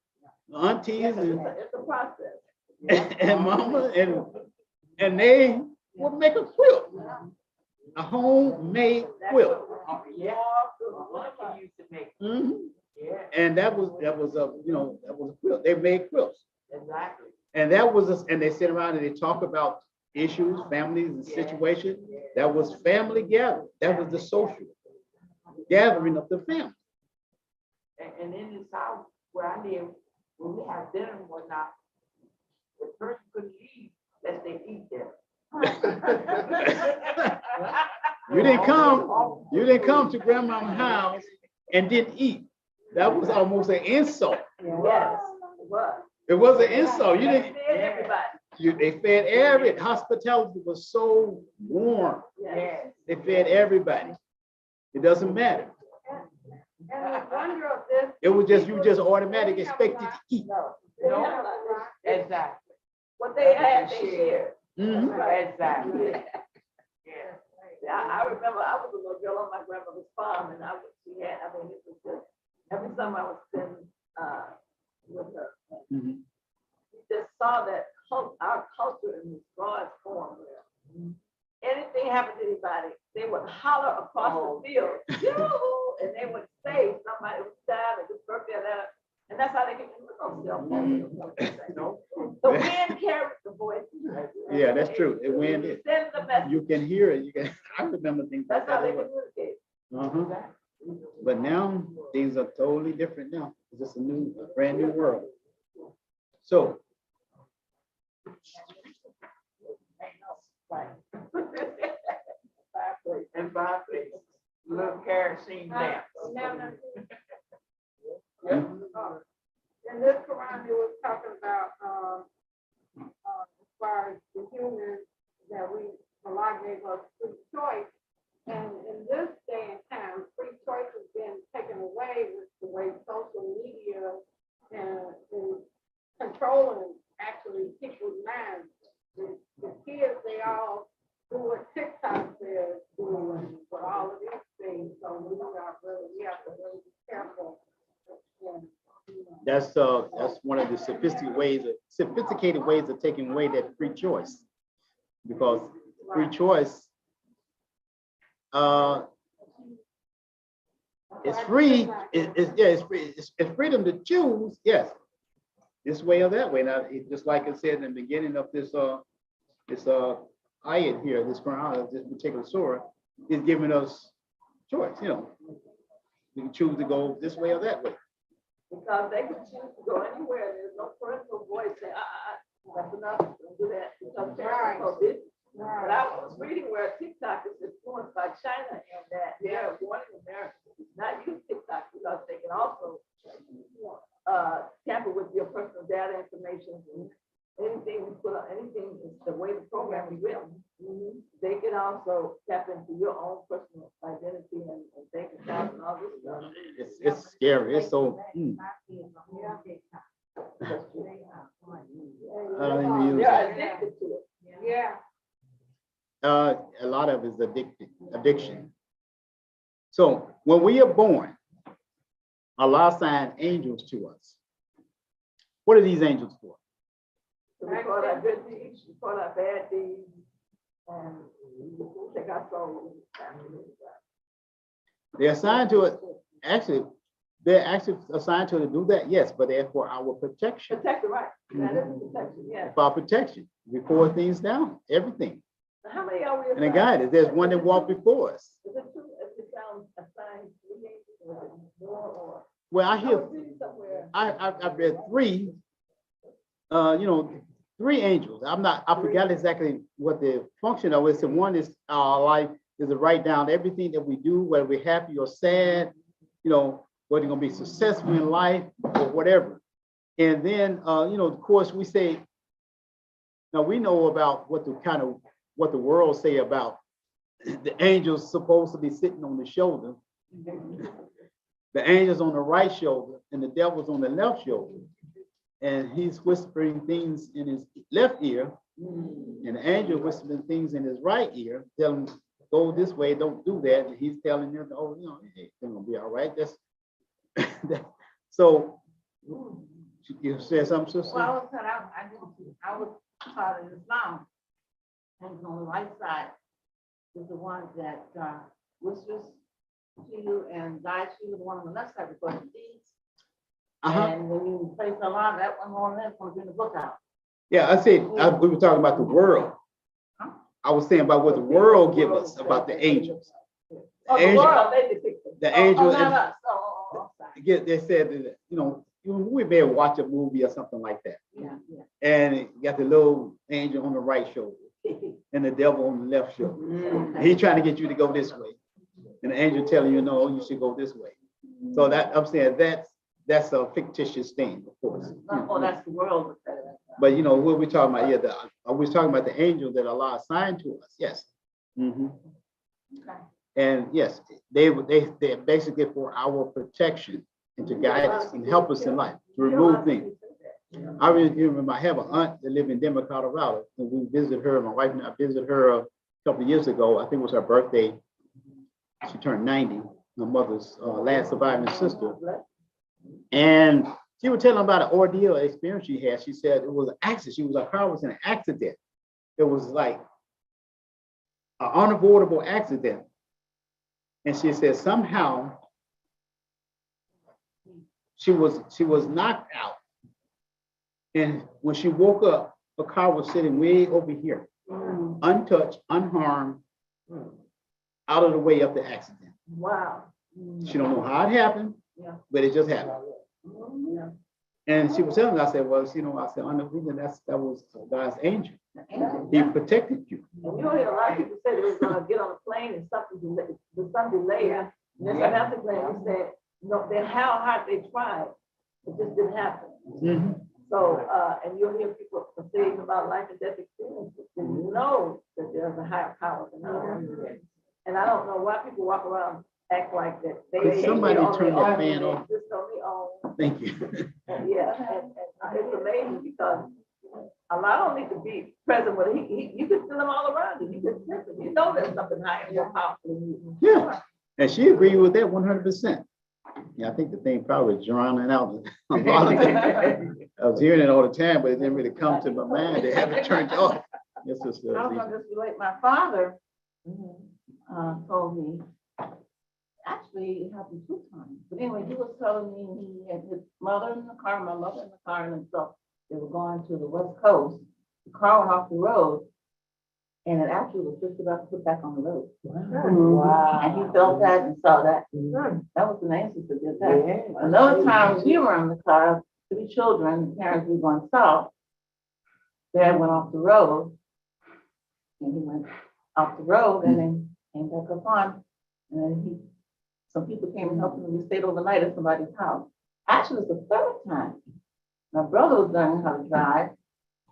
the aunties, It's a process. and mama, and they would make a quilt, a homemade quilt. Mhm. And that was a quilt. They made quilts. Exactly. And and they sit around and they talk about issues, families, and situations. That was family gathering. That was the social gathering of the family. And in this house where I live, when we have dinner and whatnot, the person couldn't leave unless they eat there. You didn't come to grandma's house and didn't eat. That was almost an insult. Yes, it was. It was an insult. You didn't. They fed everybody. They fed every. Hospitality was so warm. Yes. They fed everybody. It doesn't matter. And the wonder of this. It was just you just automatic expected to eat. No, exactly. What they had, they shared. Mhm. Exactly. Yeah. I remember I was a little girl on my grandmother's farm, and it was just every summer I would spend with her. Mhm. We just saw that our culture in this broadest form where anything happened to anybody, they would holler across the field, yoo-hoo, and they would say somebody was died or this birthday or that. And that's how they get the wind carries the voice. Yeah, that's true. It went in. Send the message. You can hear it. I remember things like That's how they that. communicate. But now things are totally different now. It's just a brand new world. So And fireplace, little kerosene lamp. In this Quran, it was talking about, as far as the humans, that Allah gave us free choice. And in this day and time, free choice has been taken away with the way social media is controlling actually people's minds. The kids, they all do what TikTok says do and what all of these things. So we have to really be careful. that's one of the sophisticated ways of taking away that free choice, because free choice it's free. It's free. It's freedom to choose. Yes, this way or that way. Now, just like I said in the beginning of this ayat here, this Quran, this particular surah, is giving us choice. We can choose to go this way or that way. Because they can choose to go anywhere. There's no parental voice saying, that's enough, don't do that. Because parents are so busy. But I was reading where TikTok is influenced by China and that they're wanting Americans to not use TikTok because they can also tamper with your personal data information and anything we put on, anything is the way the program is written. They can also tap into your own personal identity and bank account and all this stuff. It's scary. It's so. I don't even use They're it. addicted to it. Yeah. A lot of it's addiction. So when we are born, Allah assigned angels to us. What are these angels for? So we call that good deeds, we call that bad deeds, and we take our soul. They're assigned to it. Actually, they're actually assigned to do that. Yes, but they're for our protection. Protect the right. That is protection, yes. For our protection. Record things down. Everything. How many are we? And the guide is there's one that walked before us. Is it true? If it sounds assigned 3 angels, or more, or Well, I I hear, was reading somewhere. I read three, three angels. I forgot exactly what the function of it is. And one is our life is to write down everything that we do, whether we're happy or sad, whether you're gonna be successful in life or whatever. And then, of course, we say, now we know about what the world say about the angels supposed to be sitting on the shoulder. The angel's on the right shoulder and the devil's on the left shoulder. And he's whispering things in his left ear, and the angel whispering things in his right ear, telling him, go this way, don't do that. And he's telling him, oh, hey, it's gonna be all right. That's so you said something, sister? Well, I was taught in Islam, and on the right side is the one that whispers to you and guides you. The one on the left side records the deeds. And when you place a lot, that one on there comes in the book out. Yeah, I said we were talking about the world. I was saying about what the world gives us about the angels. Oh, the world, they depict it. The angels. not us. Sorry. They said that, we may watch a movie or something like that. Yeah. And you got the little angel on the right shoulder and the devil on the left shoulder. He's trying to get you to go this way. And the angel telling you, no, you should go this way. So that I'm saying that's a fictitious thing, of course. Oh, that's the world. But what we're talking about here, I was talking about the angel that Allah assigned to us. Yes. Okay. And yes, they're basically for our protection and to guide us and help us in life, to remove things. I remember I have an aunt that lived in Denver, Colorado, and we visited her. My wife and I visited her a couple of years ago. I think it was her birthday. She turned 90, my mother's last surviving sister. And she was telling about an ordeal experience she had. She said it was an accident. Her car was in an accident. It was like an unavoidable accident. And she said somehow she was knocked out. And when she woke up, her car was sitting way over here, untouched, unharmed, out of the way of the accident. Wow. She don't know how it happened, but it just happened. And she was telling me, I said, well, under reason that was God's angel. He protected you. And you hear a lot of people say they was gonna get on a plane and something delayed. And then another plane, we said, no, then how hard they tried, it just didn't happen. So, and you'll hear people saying about life and death experiences, and you know that there's a higher power than ours. And I don't know why people walk around act like that. Could somebody turn the fan off? Thank you. Yeah, and it's amazing because Allah don't need to be present with it. You can feel him all around you. You can sense him. You know there's something higher, more powerful than you. Yeah, and she agreed with that 100%. Yeah, I think the thing probably drowning out a lot of things. I was hearing it all the time, but it didn't really come to my mind. They haven't turned off. Yes, I was gonna just relate. My father told me. Actually, it happened 2 times. But anyway, he was telling me he had his mother in the car, my mother in the car, and himself. They were going to the West Coast. The car went off the road, and it actually was just about to put back on the road. Wow. And he felt that and saw that. That was the angels that did that. Yeah. Another time we were in the car, 3 children, the parents were going south. Dad went off the road, and he went off the road and then came back up on, and then some people came and helped him, and we stayed overnight at somebody's house. Actually, it's the 3rd time. My brother was learning how to drive,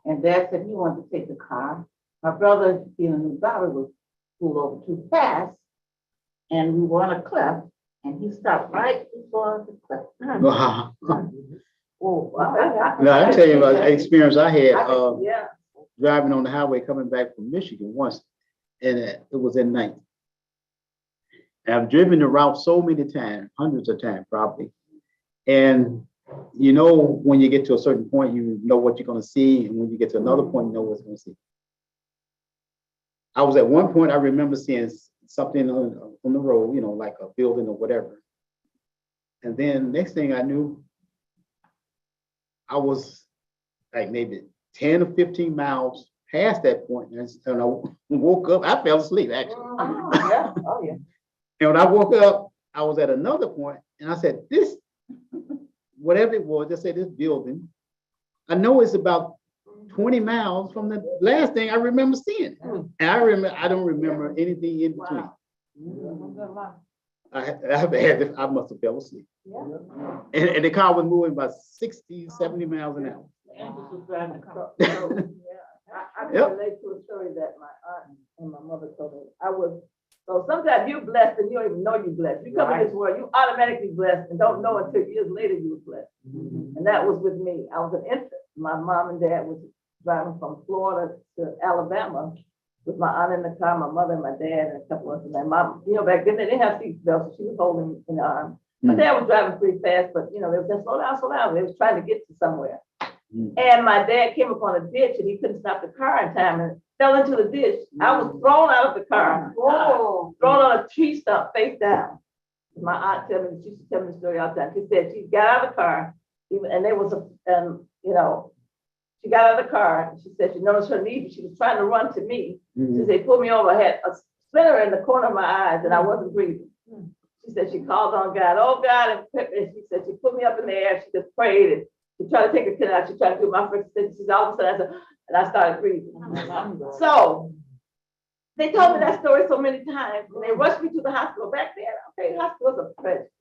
and Dad said he wanted to take the car. My brother, being a new driver, was pulled over too fast, and we were on a cliff, and he stopped right before the cliff. Wow. Oh, No, I tell you about the experience I had yeah. driving on the highway coming back from Michigan once, and it was at night. And I've driven the route so many times, hundreds of times probably. And when you get to a certain point, you know what you're going to see. And when you get to another point, you know what you're going to see. I was at one point, I remember seeing something on the road, like a building or whatever. And then next thing I knew, I was like maybe 10 or 15 miles past that point. And I woke up, I fell asleep actually. Oh, yeah. And when I woke up, I was at another point and I said, this whatever it was, just say this building. I know it's about 20 miles from the last thing I remember seeing. And I don't remember anything in between. I must have fell asleep. And the car was moving about 60, 70 miles an hour. I can relate to a story that my aunt and my mother told me. So sometimes you're blessed and you don't even know you're blessed. You come in this world, you automatically blessed and don't know until years later you were blessed. And that was with me. I was an infant. My mom and dad was driving from Florida to Alabama with my aunt in the car, my mother and my dad and a couple of them. And mom, back then they didn't have seat belts, so she was holding me in the arm. My dad was driving pretty fast, but they were just slow down, slow down. They was trying to get to somewhere. And my dad came upon a ditch and he couldn't stop the car in time and fell into the ditch. I was thrown out of the car, thrown on a tree stump face down. My aunt she used to tell me the story all the time. She said she got out of the car, and there was she got out of the car. And she said she noticed her knee, but she was trying to run to me. She said, pulled me over. I had a splinter in the corner of my eyes, and I wasn't breathing. She said she called on God. Oh God, and she said she put me up in the air. She just prayed and she tried to take a pin out. She tried to do my first thing. She said, all of a sudden, I started breathing. So they told me that story so many times, and they rushed me to the hospital. Back then, okay, hospitals are precious.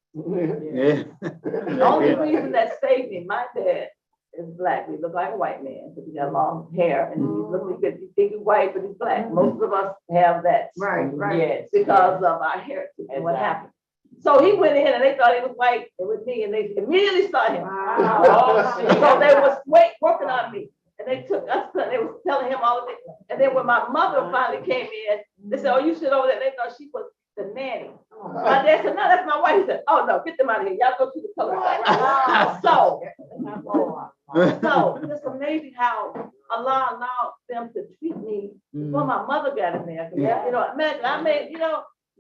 The only reason that saved me, my dad is black. He looked like a white man because he got long hair, and you think he's white, but he's black. Most of us have that, Right. Yes, because of our heritage and what happened. So he went in and they thought he was white with me, and they immediately saw him. So they was working on me, and they took us. They was telling him all of it. And then when my mother finally came in, they said, "Oh, you sit over there." They thought she was the nanny. My dad said, "No, that's my wife." He said, "Oh no, get them out of here. Y'all go to the color." So it's amazing how Allah allowed them to treat me before my mother got in there. Imagine I made,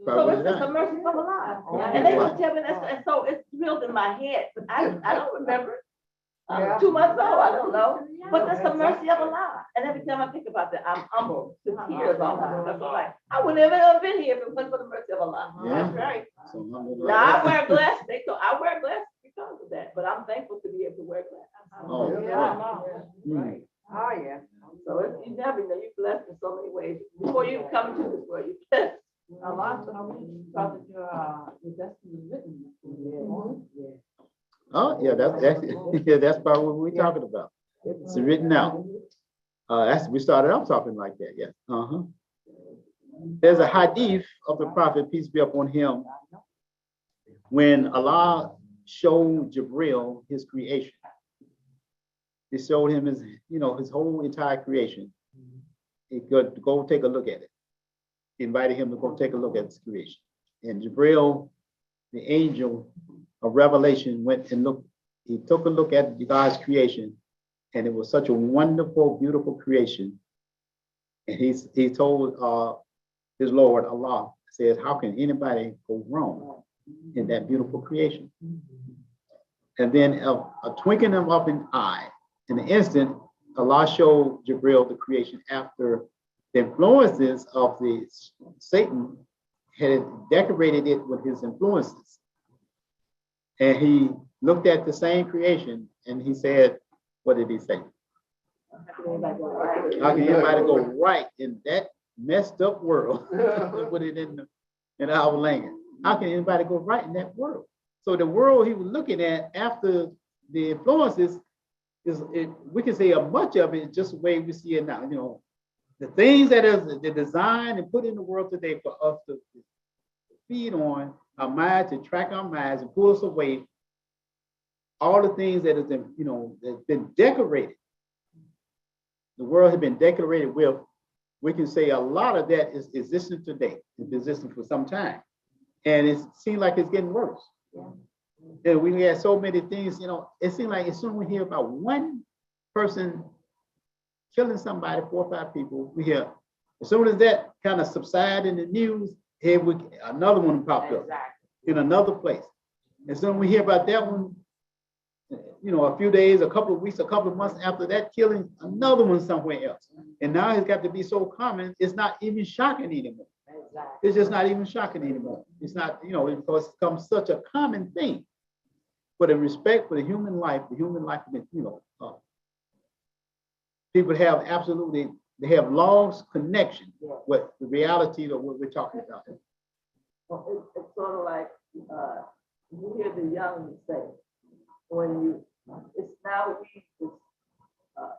so it's just a mercy from Allah. And they just tell me that, and so it's drilled in my head, but I don't remember. 2 months old, I don't know. But that's the mercy of Allah. And every time I think about that, I'm humbled to tears almost. That's like, I wouldn't have ever been here if it wasn't for the mercy of Allah. That's right. Now I wear glasses. I wear glasses because of that, but I'm thankful to be able to wear glasses. Right. Oh, yeah. So you never know, you're blessed in so many ways. Before you come to this world, you're blessed. A lot of thought that your destiny is written. Oh, yeah, that's probably what we're talking about. It's written out. We started off talking like that, yeah. There's a hadith of the Prophet, peace be upon him, when Allah showed Jibril his creation. He showed him his whole entire creation. He could go take a look at it. He invited him to go take a look at his creation. And Jibril, the angel of revelation, went and looked. He took a look at God's creation, and it was such a wonderful, beautiful creation. And he told his Lord, Allah, says, how can anybody go wrong in that beautiful creation? And then a twinkling of an eye, in an instant, Allah showed Jibril the creation after the influences of the Satan had decorated it with his influences. And he looked at the same creation and he said, what did he say? How can anybody go right in that messed up world? Put it in our language. How can anybody go right in that world? So the world he was looking at after the influences we can say a much of it is just the way we see it now. The things that is the design and put in the world today for us to feed on our minds, to track our minds and pull us away. All the things that has been, that's been decorated. The world has been decorated with. We can say a lot of that is existing today. It's existing for some time, and it seems like it's getting worse. And we had so many things, it seems like as soon as we hear about one person killing somebody, 4 or 5 people, we hear, as soon as that kind of subside in the news, here another one popped up in another place. And so we hear about that one, a few days, a couple of weeks, a couple of months after that killing, another one somewhere else. And now it's got to be so common, it's not even shocking anymore. It's just not even shocking anymore. It's not, because it's become such a common thing. for the respect for the human life, people have absolutely, they have lost connection with the reality of what we're talking about. Well, it's sort of like, you hear the young say, when you, it's now weed is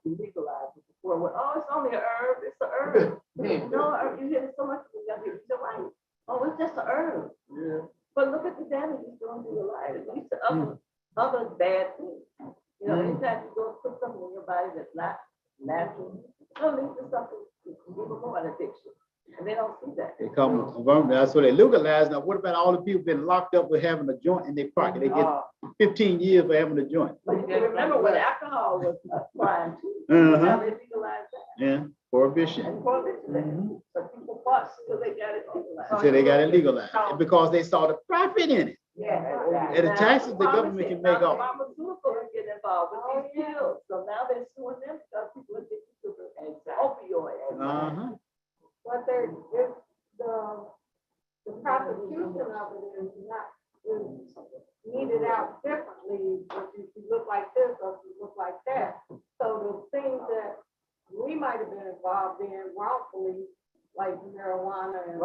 illegalized. Before, well, oh, it's only an herb, it's an herb. No, you hear so much of the young people, you're right. Oh, it's just an herb. Yeah. But look at the damage it's doing to your life. It leads to other bad things. You know, anytime you go put something in your body that's not natural, it'll lead to something even more an addiction. And they don't see that. They come, so they legalize. Now, what about all the people been locked up with having a joint in their pocket? They get 15 years for having a joint. But you can remember when alcohol was a crime too. Now they legalized that. Yeah, prohibition. And prohibition. But people fought until they got it legalized. Until they got it legalized. And because they saw the profit in it. Yeah. And the taxes the government can make off. Pharmaceuticals get involved with these pills. So now they're suing them because people are addicted to the opioids. But there's the prosecution of it is meted out differently. If you look like this or if you look like that. So the things that we might have been involved in wrongfully, like marijuana and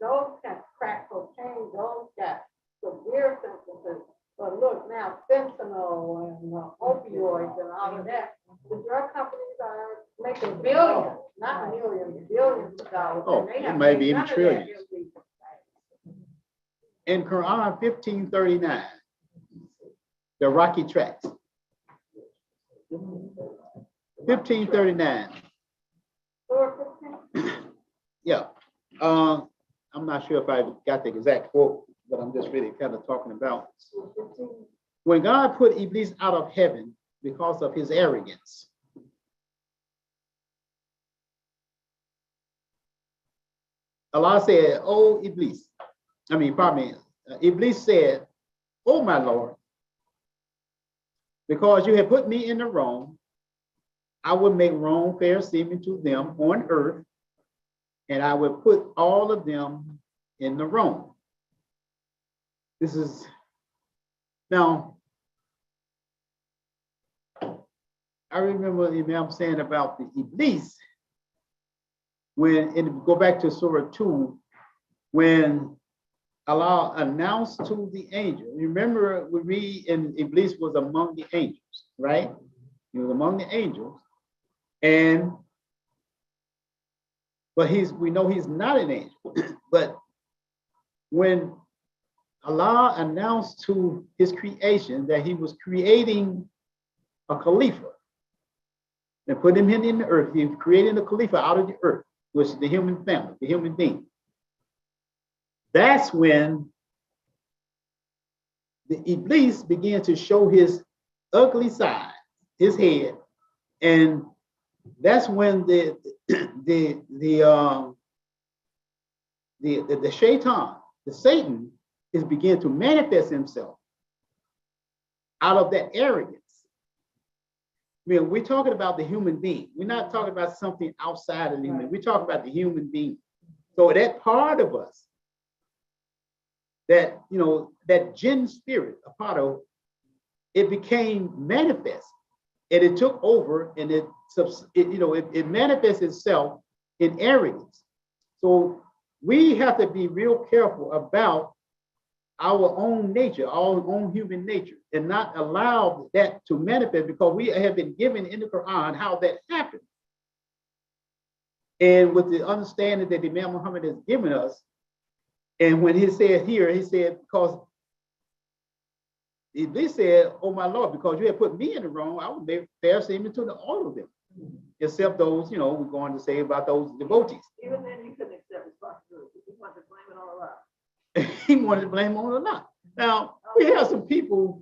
those kind of crack cocaine, those got severe sentences. But look now, fentanyl and opioids and all of that. The drug companies are making billions, not millions, billions of dollars. Oh, it may be even trillions. In Quran 1539, the Rocky Tracks. 1539. Yeah. I'm not sure if I got the exact quote, but I'm just really kind of talking about when God put Iblis out of heaven because of his arrogance. Allah said, "Oh Iblis," Iblis said, "Oh my Lord, because you have put me in the wrong, I will make wrong fair seeming to them on earth, and I will put all of them in the wrong." This is now. I remember Imam saying about the Iblis go back to Surah 2, when Allah announced to the angel. Remember, we read, and Iblis was among the angels, right? He was among the angels, but we know he's not an angel. But when Allah announced to his creation that he was creating a Khalifa and put him in the earth, he was creating a Khalifa out of the earth, which is the human family, the human being. That's when the Iblis began to show his ugly side, his head, and that's when the shaitan, the Satan, is began to manifest himself out of that arrogance. We're talking about the human being. We're not talking about something outside of the human. We're talking about the human being. So that part of us, that that jinn spirit, a part of it became manifest, and it took over, and it manifests itself in arrogance. So we have to be real careful about our own nature, our own human nature, and not allow that to manifest, because we have been given in the Quran how that happened. And with the understanding that Imam Muhammad has given us, and when he said here, he said, because they said, "Oh my Lord, because you have put me in the wrong, I would make fair seeming to all of them, except those, we're going to say about those devotees." Even then, you couldn't accept responsibility. You wanted to blame it on Allah. He wanted to blame on Allah. Now, we have some people,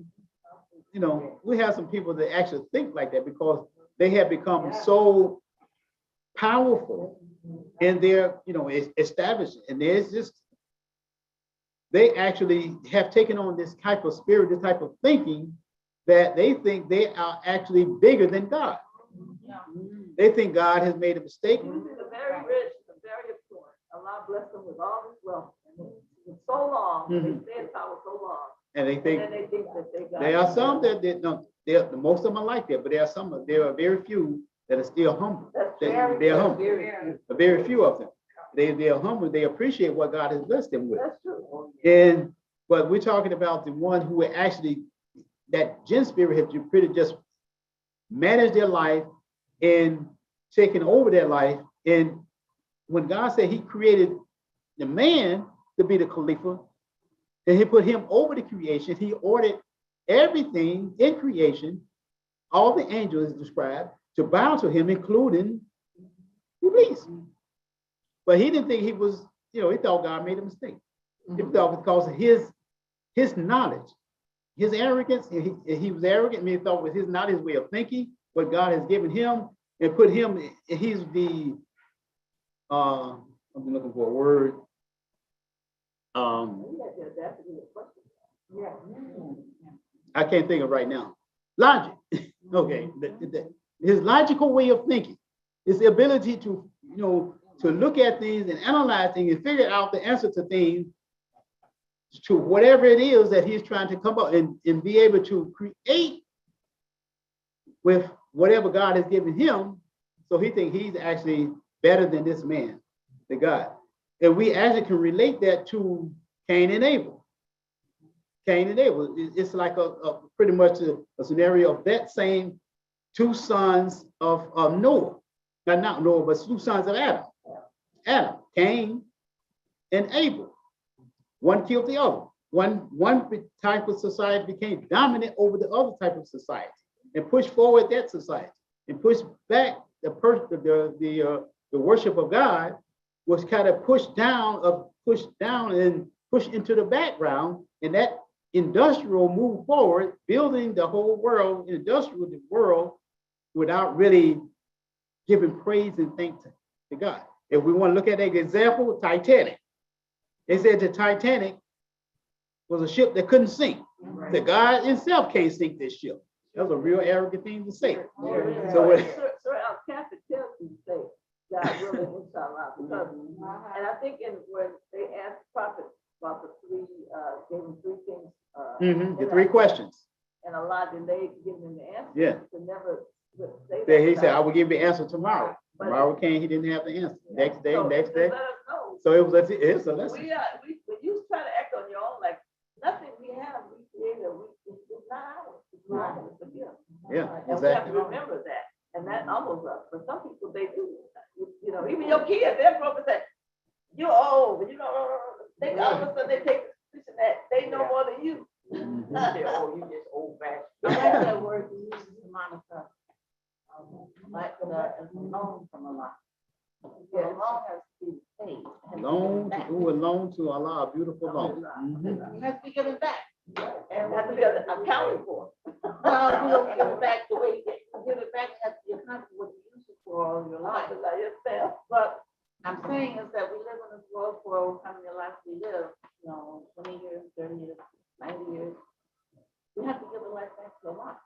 that actually think like that, because they have become so powerful in their, establishment. And there's just, they actually have taken on this type of spirit, this type of thinking, that they think they are actually bigger than God. They think God has made a mistake. The very rich, the very poor, Allah bless them with all this wealth. So long, they stayed in power so long. And they think then they think that they got. there are some that no, most of them are like that, but there are very few that are still humble. They're humble. Very few of them. They are humble. They appreciate what God has blessed them with. That's true. But we're talking about the one who actually, that Jinn spirit has pretty just managed their life and taken over their life. And when God said he created the man to be the Khalifa, and he put him over the creation, he ordered everything in creation, all the angels described, to bow to him, including Iblis. But he didn't think he was, he thought God made a mistake. He thought because of his knowledge, his arrogance, he was arrogant, he thought with his knowledge, his way of thinking, what God has given him, and put him, he's the, I'm looking for a word. I can't think of right now. Logic. Okay. His logical way of thinking, his ability to, to look at things and analyze things and figure out the answer to things, to whatever it is that he's trying to come up and be able to create with whatever God has given him. So he thinks he's actually better than this man, the God. And we actually can relate that to Cain and Abel. Cain and Abel, it's like a pretty much a scenario of that same two sons of Noah. Not Noah, but two sons of Adam. Adam, Cain and Abel. One killed the other. One type of society became dominant over the other type of society and pushed forward that society and pushed back the worship of God was kind of pushed down and pushed into the background, and that industrial moved forward, building the whole world, industrial world, without really giving praise and thanks to God. If we want to look at an example, Titanic. They said the Titanic was a ship that couldn't sink. Right. The God himself can't sink this ship. That was a real arrogant thing to say. So our Catholic tells you to say, God willing, inshallah. Because, and I think when they asked the prophet about the three, gave him three things. The three questions. And Allah delayed giving him the answer. Yeah. To never say that. He said, I will give you the answer tomorrow. Tomorrow came, he didn't have the answer. Next day. So it was it's a lesson. When you try to act on your own, like nothing we have, we created, it's not ours. It's not ours, it's a gift. Yeah, and we have to remember that. And that humbles us. But some people, they do. Even your kids, they're broken. Say, you're old. They all of a sudden they take the position that they know more than you. You just old fashioned. I like that word you use, Monica. Like loan from Allah. Yeah, loan has to be paid. Loan to Allah, a beautiful loan. It has to be given back. And has to be accounted for. Well, you don't give it back the way you give it back, it has to be accounted for what you use it for all your life. But I'm saying is that we live in this world for how many lives we live, 20 years, 30 years, 90 years. We have to give the life back to Allah.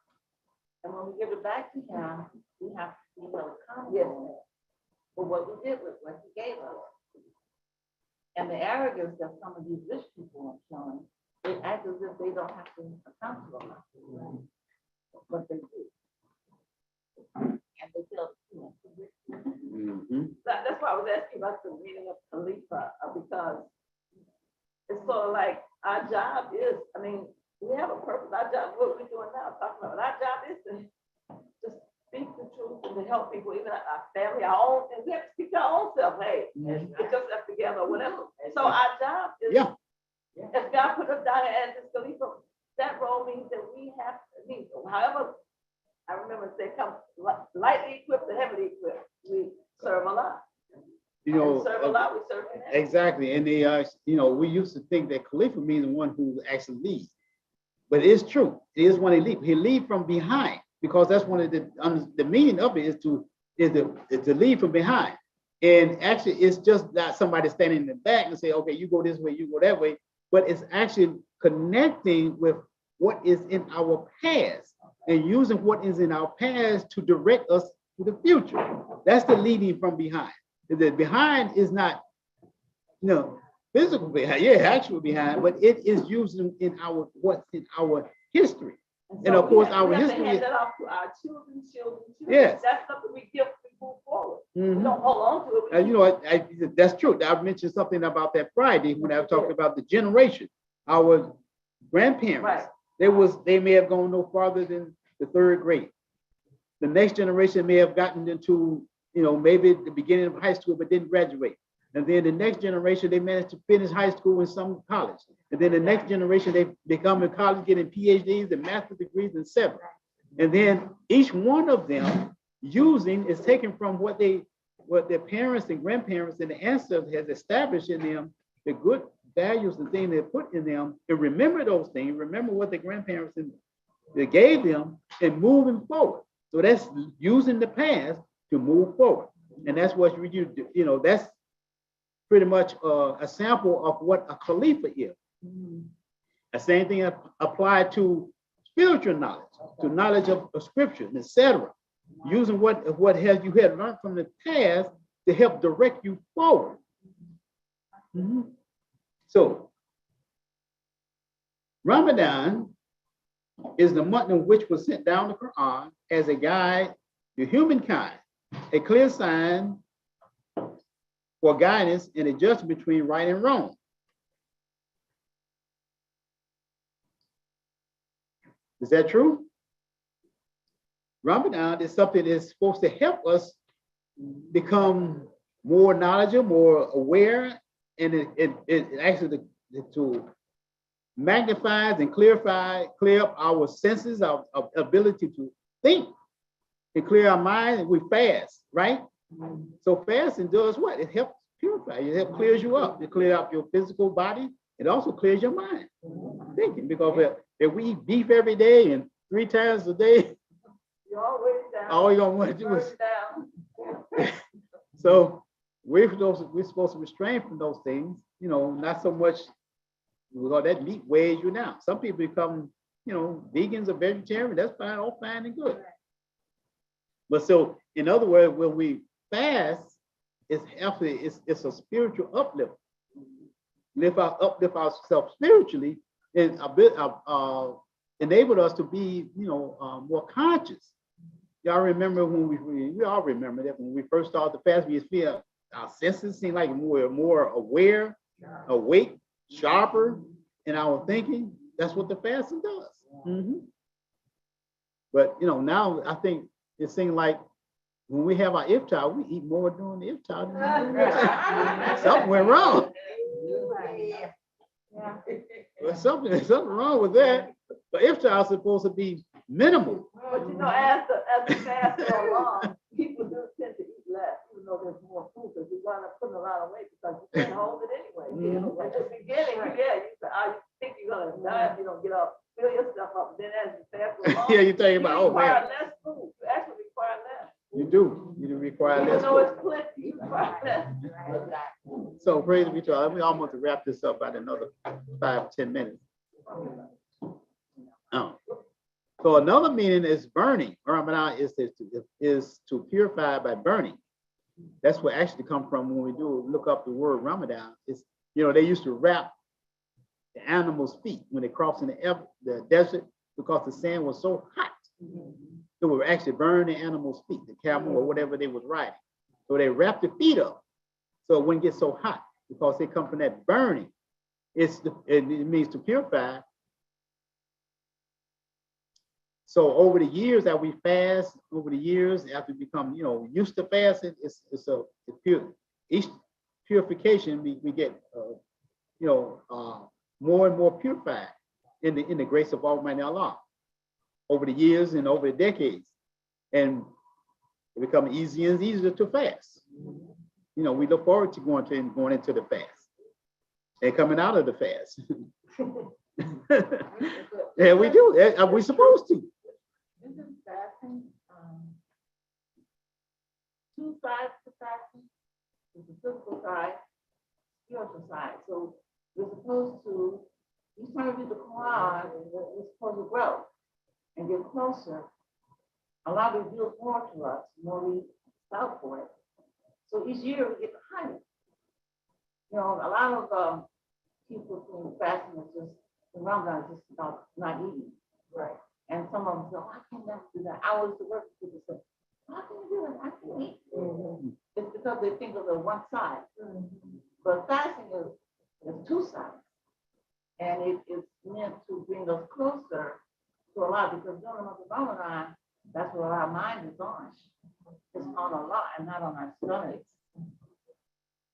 And when we give it back to him, we have to be held accountable for what we did with what he gave us. And the arrogance that some of these rich people are showing, they act as if they don't have to account to Allah. But they do. And they feel That's why I was asking about the meaning of Khalifa, because it's sort of like our job is, we have a purpose. Our job, what we're doing now, talking about, our job is to speak the truth and to help people, even our family, our own, and we have to speak to our own self. Hey, get yourself together or whatever. So our job is, if God put us down as this Khalifa, that role means that we have to, however, I remember they come lightly equipped and heavily equipped. We serve Allah. Serve Allah, we serve him. Exactly. And we used to think that Khalifa means the one who actually leads. But it is true. It is when he leads. He leads from behind, because that's one of the meaning of it is to lead from behind. And actually, it's just not somebody standing in the back and say, okay, you go this way, you go that way. But it's actually connecting with what is in our past and using what is in our past to direct us to the future. That's the leading from behind. The behind is not, physical behind, yeah, actual behind, but it is used in our what's in our history. And of course, our we have to history. hand that off to our children. Yes. That's something we give, we move forward. Mhm. We don't hold on to it. You know, that's true. I mentioned something about that Friday when I talked about the generation, our grandparents. Right. They may have gone no farther than the third grade. The next generation may have gotten into, you know, maybe the beginning of high school, but didn't graduate. And then the next generation, they managed to finish high school and some college. And then the next generation, they become in college, getting PhDs and master's degrees, etc. And then each one of them is taken from what their parents and grandparents and the ancestors has established in them, the good values and things they put in them, and remember those things, remember what the grandparents they gave them, and moving forward. So that's using the past to move forward. And that's what we do. You know, that's pretty much a sample of what a Khalifa is. The same thing applied to spiritual knowledge, to knowledge of scripture, etc. Using what you had learned from the past to help direct you forward. So Ramadan is the month in which was sent down the Quran as a guide to humankind, a clear sign for guidance and adjustment between right and wrong. Is that true? Ramadan is something that's supposed to help us become more knowledgeable, more aware, and it actually to magnifies and clear up our senses, our ability to think, and clear our mind. And we fast, right? So fasting does what? It helps purify. It helps clears you up. It clears up your physical body. It also clears your mind. Thinking, because if we eat beef every day and 3 times a day, You're always down. all you're gonna want to do is. So we're supposed to restrain from those things. You know, not so much. Well, that meat weighs you down. Some people become, you know, vegans or vegetarian. That's fine, all fine and good. But so, in other words, when we fast, it's a spiritual uplift. Uplift ourselves spiritually, and enabled us to be, you know, more conscious. Y'all remember when we all remember that when we first started the fast, we feel our senses seem like we're more aware, awake, sharper in our thinking. That's what the fasting does. But you know, now I think it seems like when we have our iftar, we eat more during the iftar than something went wrong. Well, something wrong with that. But iftar is supposed to be minimal. But you know, as the fast goes along, people do tend to eat less, even though there's more food, because you wind up putting a lot of weight because you can't hold it anyway. You know, at the beginning, you think you're gonna die if you don't get up, fill yourself up. Then as the fast goes along, Yeah, you're thinking about, oh man. less food. You actually require less. You do. You do require less. Even though food. it's plenty, you require less. So praise be to God. We almost to wrap this up by another 5-10 minutes. So another meaning is burning. Ramadan is to purify by burning. That's where actually come from when we do look up the word Ramadan. It's, you know, they used to wrap the animals' feet when they crossed in the desert because the sand was so hot. It would actually burn the animals' feet, the camel or whatever they was riding. So they wrapped the feet up so it wouldn't get so hot because they come from that burning. It means to purify. So over the years that we fast, over the years after we become, you know, used to fasting, it's pure. Each purification we get, you know, more and more purified in the grace of Almighty Allah over the years and over the decades, and it becomes easier and easier to fast. You know, we look forward to going into the fast and coming out of the fast. Yeah, we do. We're supposed to. Isn't fasting two sides to fasting? There's the physical side, spiritual side. So we're supposed to, each time we do the Quran, we're supposed to grow and get closer. Allah reveals more to us, the more we scout for it. So each year we get higher. You know, a lot of people think fasting is just, Ramadan is just about not eating. Right. And some of them say, oh, I can never do that. I was to work with people say, how can you do that? I can eat. It's because they think of the one side. But fasting is two sides. And it is meant to bring us closer to Allah, because during the month of Ramadan, that's where our mind is on. It's on Allah and not on our stomachs.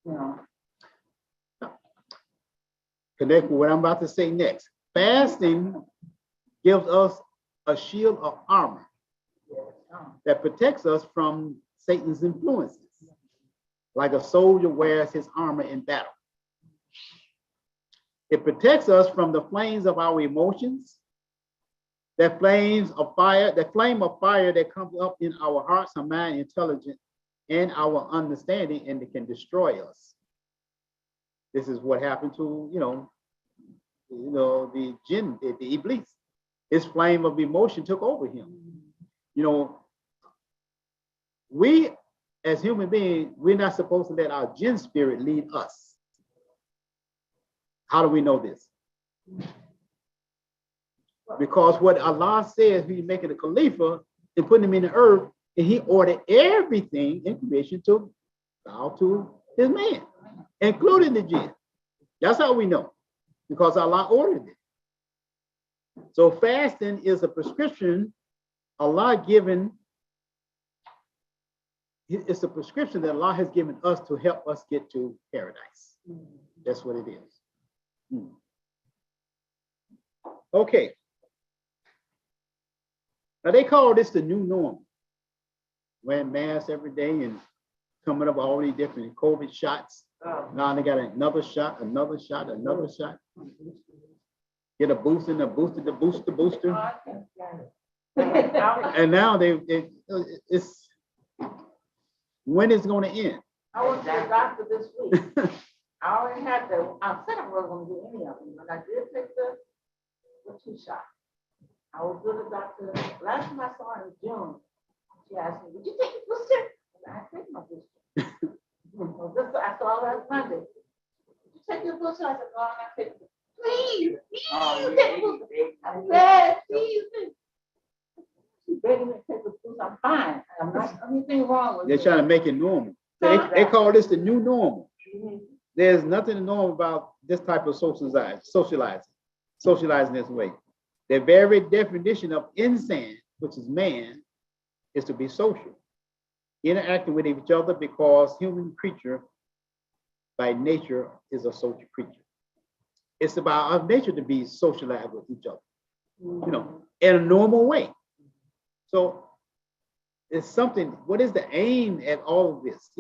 You know. Connect with what I'm about to say next. Fasting gives us a shield of armor that protects us from Satan's influences, like a soldier wears his armor in battle. It protects us from the flames of our emotions, that flame of fire that comes up in our hearts, our mind, intelligence, and our understanding, and it can destroy us. This is what happened to, the jinn, the Iblis. His flame of emotion took over him. You know, we as human beings, we're not supposed to let our jinn spirit lead us. How do we know this? Because what Allah says, He's making a Khalifa and putting him in the earth, and He ordered everything in creation to bow to His man, including the jinn. That's how we know, because Allah ordered it. So fasting is a prescription Allah given. It's a prescription that Allah has given us to help us get to paradise. That's what it is. Okay. Now they call this the new norm. Wearing masks every day and coming up with all these different COVID shots. Now they got another shot, another shot, another shot. Get a booster, and a booster, the booster. And now it's when it's going to end. I went to the doctor this week. I already had I said I wasn't going to do any of them, but I did take the 2 shots. I was with the doctor. Last time I saw her in June, she asked me, did you take your booster? And I take my booster. I saw her last Monday. Did you take your booster? I said, no, I'm not taking it. Please, take the booster. I said, please. She's begging me to take the booster. I'm fine. I'm not anything wrong with it. They're trying to make it normal. They call this the new normal. There's nothing normal about this type of socializing this way. The very definition of insan, which is man, is to be social, interacting with each other, because human creature by nature is a social creature. It's about our nature to be socialized with each other, in a normal way. So it's something, what is the aim at all of this?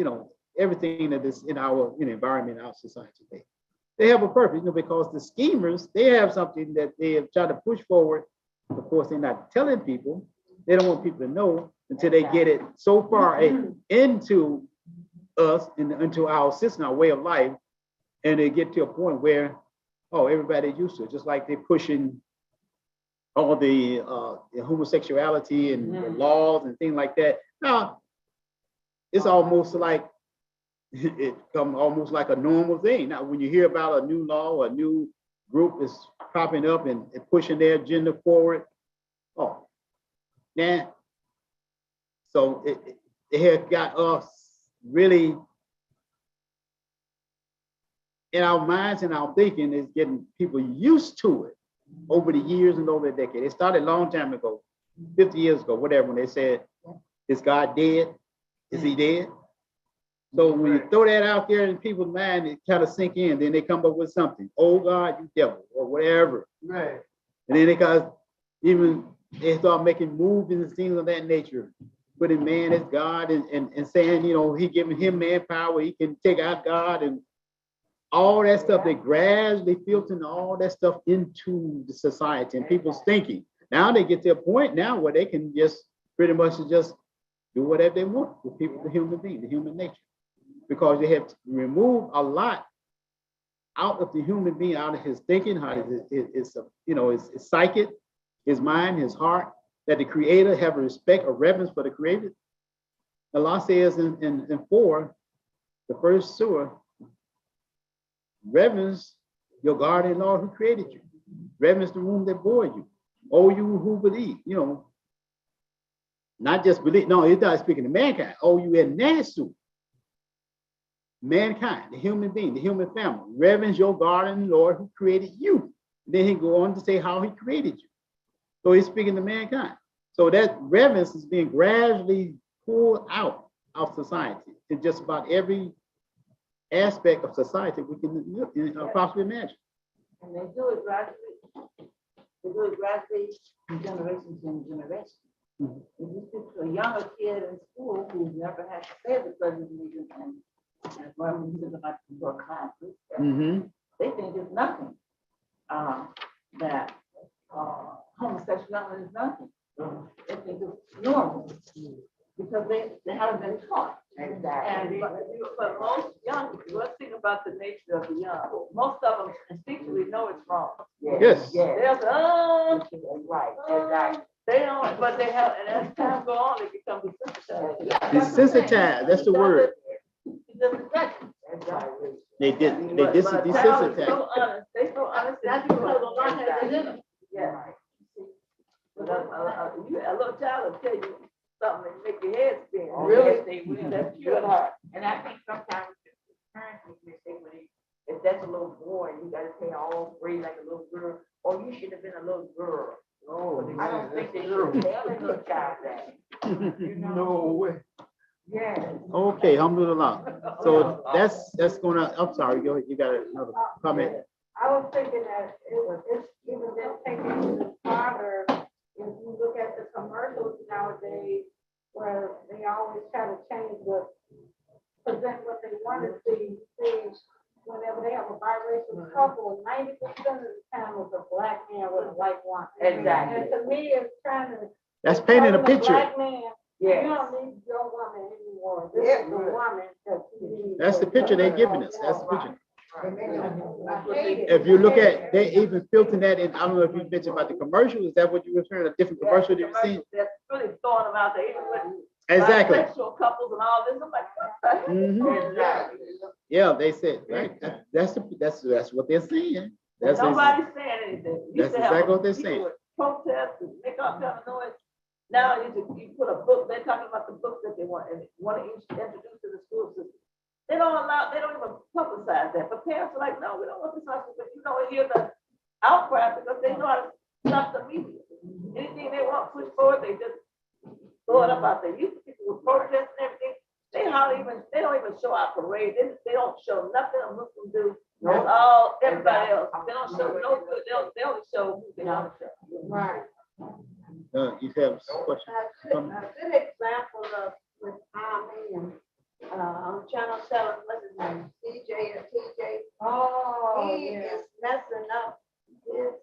Everything that is in our environment, our society today. They have a purpose, because the schemers, they have something that they have tried to push forward. Of course, they're not telling people. They don't want people to know until they get it so far into us, into our system, our way of life, and they get to a point where, everybody's used to it. Just like they're pushing all the homosexuality and the laws and things like that. Now, it's almost like it come almost like a normal thing. Now, when you hear about a new law or a new group is popping up and pushing their agenda forward, so it has got us really in our minds and our thinking is getting people used to it over the years and over the decade. It started a long time ago, 50 years ago, whatever, when they said, is God dead? Is He dead? So when you throw that out there in people's mind, it kind of sink in. Then they come up with something. Oh God, you devil, or whatever. Right. And then they start making moves and things of that nature, putting man as God and saying, He giving him manpower, he can take out God and all that stuff. They gradually filtering all that stuff into the society and people's thinking. Now they get to a point now where they can just pretty much just do whatever they want with people, the human being, the human nature. Because they have removed a lot out of the human being, out of his thinking, how his psychic, his mind, his heart, that the Creator have a respect or reverence for the Creator. Allah says in 4, the first surah, Reverence your guardian Lord who created you. Reverence the womb that bore you. Oh, you who believe, you know, not just believe. No, he's not speaking to mankind. Oh, you in Nasu. Mankind, the human being, the human family. Reverence your guardian Lord who created you. Then he go on to say how he created you. So he's speaking to mankind. So that reverence is being gradually pulled out of society in just about every aspect of society we can possibly imagine. And they do it gradually. They do it gradually from generation to generation. Mhm. If you speak to a younger kid in school who's never had to say the pledge of allegiance and when we about to go classes, they think it's nothing. That homosexuality is nothing. They think it's normal because they haven't been taught. And but most young, let's think about the nature of the young. Most of them instinctively know it's wrong. Yes. They'll say, Right, exactly. they don't, but they have, and as time goes on, they become desensitized. Desensitized, that's the word. They But desensitized. child is so honest, they so honest. That's because the Lord has it in them. Yeah. But a little child will tell you something and make your head spin. Really? They will. That's pure heart. And I think sometimes parents make mistake when if that's a little boy, you gotta say all three like a little girl, or you should have been a little girl. No, I don't think they should tell a little child that. No way. Yeah. Okay, alhamdulillah. So that's gonna, I'm sorry, you got another comment? I was thinking that it's even been taken even farther. If you look at the commercials nowadays, where they always try to change present what they want to see whenever they have a biracial couple, 90% of the time it's a black man with a white woman. Exactly. And to me, it's trying to. That's painting a picture. Black man, Yeah. you don't need your woman anymore. This is the woman that you need. That's the picture they're giving us. That's the picture. I hate it. If you look at, they even filtering that in, I don't know if you mentioned about the commercial, is that what you were referring to, a different commercial that you've seen? That's really throwing them out there, even with Exactly. bisexual couples and all this. I'm like, what the heck? Exactly. Yeah, they said, right, that's what they're saying. That's Nobody's saying anything. You That's used to have exactly what they're people saying. with Protests and make all kind of noise. Now you put a book, they're talking about the books that they want to introduce to the school system. They don't even publicize that. But parents are like, no, we don't want this hospital, but you know, hear the outcry because they know how to stop the media. Anything they want to push forward, they just throw it up out there. You see people with protests and everything, they don't even show our parade. They don't show nothing a Muslim do. It's all everybody else. They don't show no good. They only show who they want to show. Right. You have a question? A good example of with Army and on Channel 7, what's his name? CJ or TJ. Oh, he is messing up his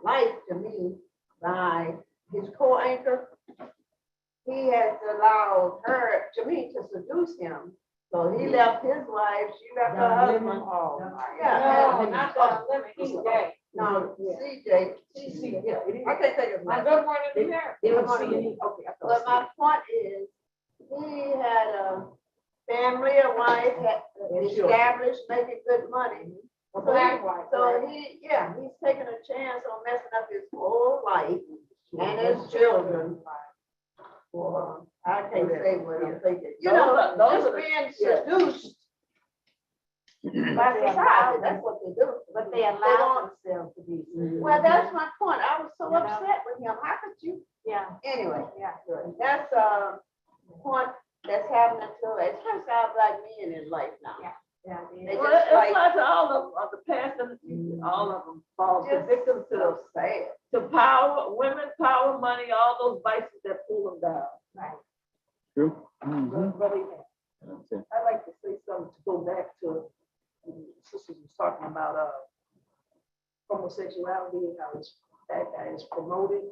life to me by his co-anchor. He has allowed her, to me, to seduce him. So he left his wife, she left her husband. Oh, yeah. No, not the limit, he's gay. No, CJ. I can't think of it. Good morning to her. Okay. But my point is, he had a family, a wife, had established, making good money. So he's taking a chance on messing up his whole life and his children. Well, I can't say what I'm thinking. You know, just being seduced by society, that's what they do. But they allow themselves to be seduced. Well, that's my point. I was so upset with him. How could you? Yeah. Anyway, that's a point that's happening to, it turns out black men in life now. Yeah. They Well, just it's like, like all of the past and the future, all of them fall victim so sad. to power, women, power, money, all those vices that pull them down. Right. True. Mhm. Really, That's it. I'd like to say something to go back to, sisters was talking about homosexuality and how that is promoted.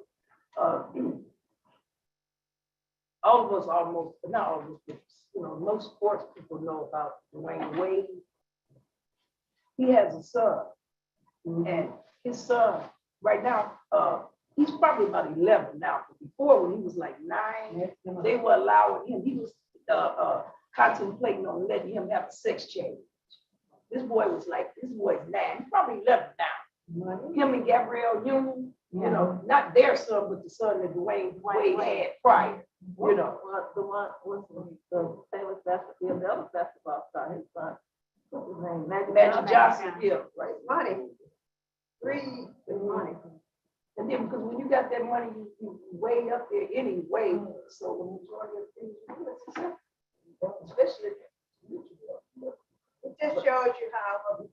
All of us almost, not all of us, but, most sports people know about Dwayne Wade. He has a son, and his son right now, he's probably about 11 now. But before, when he was like 9, they were allowing him. He was contemplating on letting him have a sex change. This boy's 9. He's probably 11 now. Him and Gabrielle Union, you know, not their son, but the son that Dwayne Wade had prior. You know, the one was the famous basketball, the other basketball star, his son. What's his name? Magic Johnson, yeah, right. Money. Free money. And then because when you got that money, you way up there anyway. So the majority of things you do is successful, especially. It just shows you how what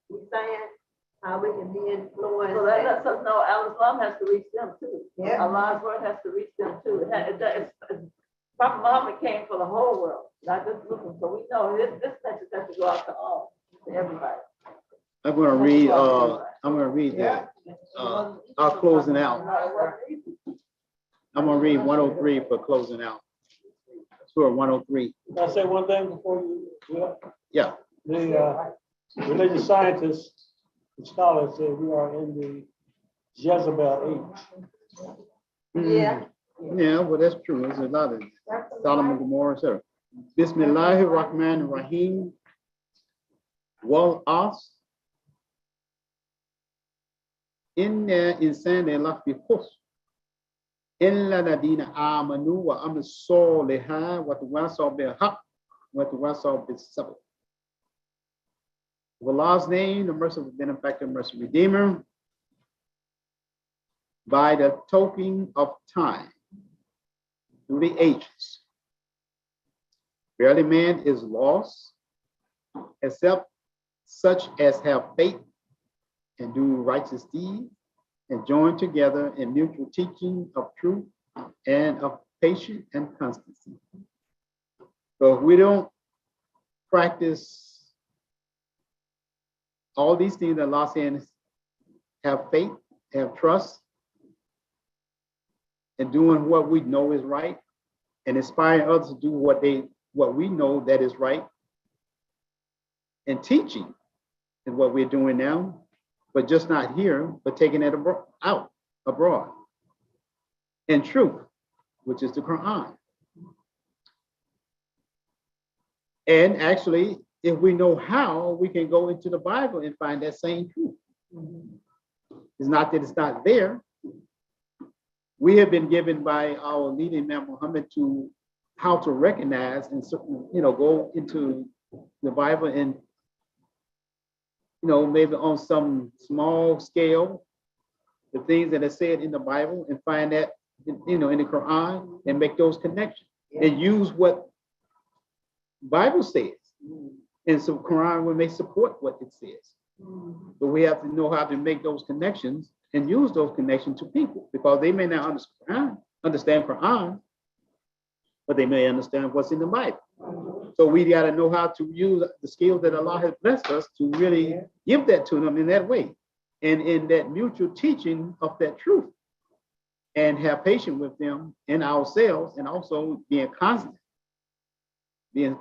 we're saying, how we can be influenced. So that lets us know Al-Islam has to reach them too. Yeah. Allah's word has to reach them too. Prophet Muhammad came for the whole world, not just Muslims. So we know this message has to go out to all, to everybody. I'm gonna read that. Our closing out. I'm gonna read 103 for closing out. Surah 103. Can I say one thing before you do that? Yeah. The religious scientists and scholars say we are in the Jezebel age. Yeah. Yeah, well, that's true. There's a lot of Solomon, Gomorrah, etc. Bismillahir Rahmanir Rahim. Wal As. Inna insana lafi khusr. Illa ladina amanu wa amis soliha wa tawasaw bil haqq wa tawasaw bis sabr. Of Allah's name, the merciful benefactor, merciful redeemer, by the token of time through the ages. Verily man is lost, except such as have faith and do righteous deeds and join together in mutual teaching of truth and of patience and constancy. So if we don't practice all these things that Allah says, have faith, have trust, and doing what we know is right, and inspiring others to do what we know that is right, and teaching is what we're doing now, but just not here, but taking it abroad. And truth, which is the Quran. And actually, if we know how, we can go into the Bible and find that same truth. It's not that it's not there. We have been given by our leading man Muhammad to how to recognize and, go into the Bible and, maybe on some small scale, the things that are said in the Bible and find that, in the Quran and make those connections and use what Bible says. And so Quran may support what it says. But we have to know how to make those connections and use those connections to people because they may not understand Quran, but they may understand what's in the Bible. So we got to know how to use the skills that Allah has blessed us to really give that to them in that way. And in that mutual teaching of that truth and have patience with them and ourselves and also being constant in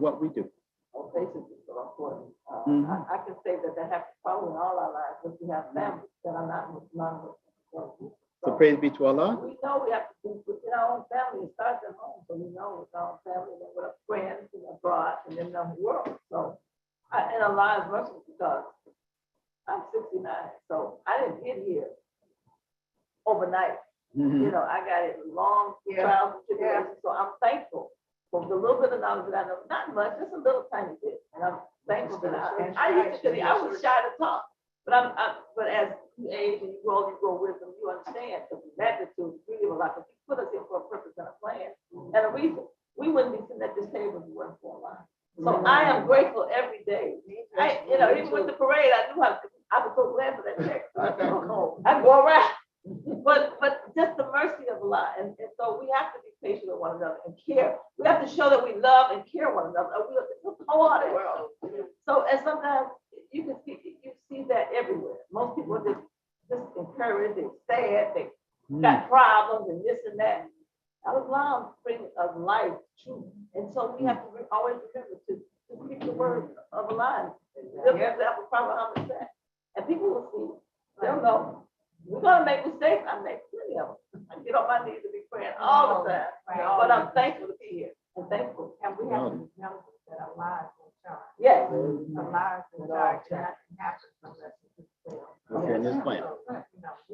what we do. Patience is so important. Mhm. I can say that happens probably in all our lives, but we have families that are not Muslim. So praise be to Allah. We know we have to do within our own family. It starts at home, so we know with our own family and then with our friends and abroad and then the world. So, and Allah is merciful because I'm 69, so I didn't get here overnight. Mhm. I got it long trials and tribulations, so I'm thankful for the little bit of knowledge that I know. Not much, just a little tiny bit, and I'm thankful that I was shy to talk, but as you age and you grow wisdom, you understand the magnitude, the beauty of Allah. Because He put us here for a purpose and a plan and a reason. We wouldn't be sitting at this table if it wasn't for Allah. So I am grateful every day. Even with the parade, I was so glad for that check. I go around. But just the mercy of Allah. And so we have to be patient with one another and care. We have to show that we love and care one another. We're wholehearted. So and sometimes you see that everywhere. Most people are just encouraged, they're sad, they got problems and this and that. Allah brings us life, truth. And so we have to always remember to speak the word of Allah. That's what Prophet Muhammad said. And people will see, they'll know. We're gonna make mistakes. I make plenty of them. I get on my knees to be praying all the time. But I'm thankful to be here. I'm thankful. And we have to remember that our lives will shine. Yes. Our lives will Okay, in this plan.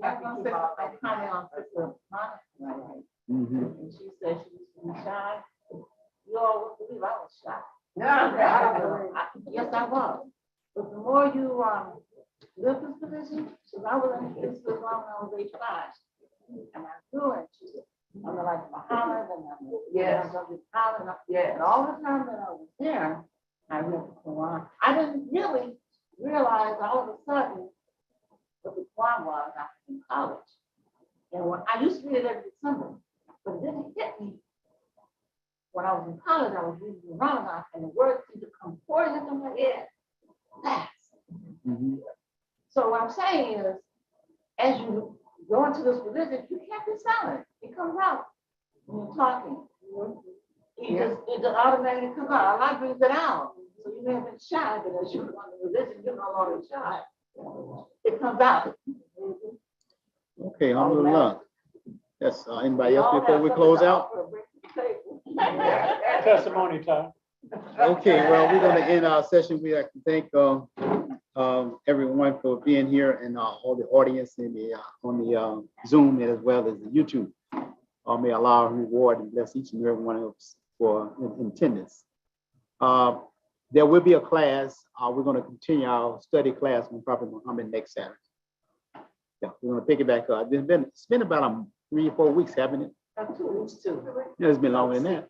I'm commenting on Sister Monica tonight, Mhm. and she said she used to be shy. You all would believe I was shy. Yes, I was. But the more you live this position, because I was in this as long as I was age 5, and I grew into it. I'm like Muhammad, and I'm and all the time that I was there, I read the Quran. I didn't really realize all of a sudden what the Quran was after in college. And when I used to read it every Sunday, but it didn't hit me when I was in college. I was reading the Ramadan, and the words seemed to come pouring into my head fast. Mhm. So what I'm saying is, as you go into this religion, you can't be silent. It comes out when you're talking. It just automatically comes out. Allah brings it out. So you may have been shy, but as you go into religion, you're no longer shy. It comes out. Okay, alhamdulillah. Yes, anybody else before we close out? Testimony time. Okay, well, we're gonna end our session. We like to thank everyone for being here and all the audience in the on the Zoom as well as the YouTube. May Allah reward and bless each and every one of us for attendance. There will be a class. We're going to continue our study class on Prophet Muhammad next Saturday. Yeah, we're going to pick it back up. It's been about 3 or 4 weeks, haven't it? 2 weeks too. Yeah, it's been longer than that.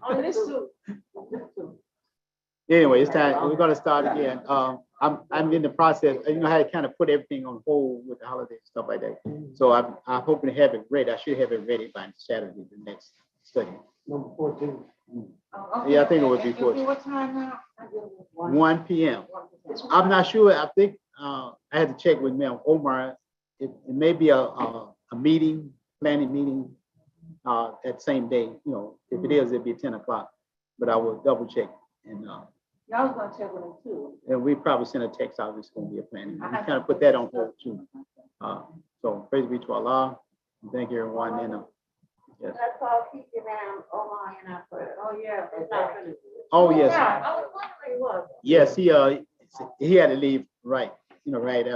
Oh, this too. Anyway, it's time. We're going to start again. I'm in the process. You know how to kind of put everything on hold with the holidays and stuff like that. So I'm hoping to have it ready. I should have it ready by Saturday, the next study. Number 14. Yeah, I think it would be What 14. time now? 1 p.m. I'm not sure. I think I had to check with Ma'am Omar. It may be a meeting, planning meeting that same day. You know, if it is, it'd be 10 o'clock. But I will double check. And Yeah, I was gonna check with him too. we probably send a text out. It's going to be a planning. We kind of put that on hold too. So praise be to Allah. Thank you, everyone. And yes. That's all keeping Omar and I put. Oh, yeah. It's not finished. Oh yes. Yeah, I was wondering what. Yes, he had to leave right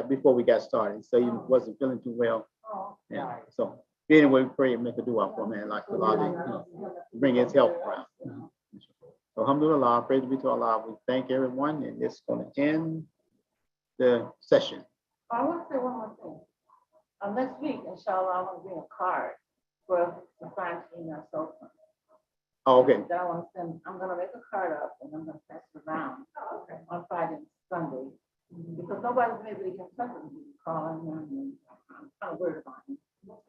before we got started. So he wasn't feeling too well. Oh, Yeah. So anyway, we pray and make a dua for him, like Allah, bring his help around. So alhamdulillah, praise be to Allah. We thank everyone, and this is going to end the session. I want to say one more thing. Next week, inshallah, I'm gonna bring a card for the fine email so. Oh, okay. That I want to send. I'm gonna make a card up and I'm gonna pass it around on Friday and Sunday because nobody's been able to get in touch with me, calling them and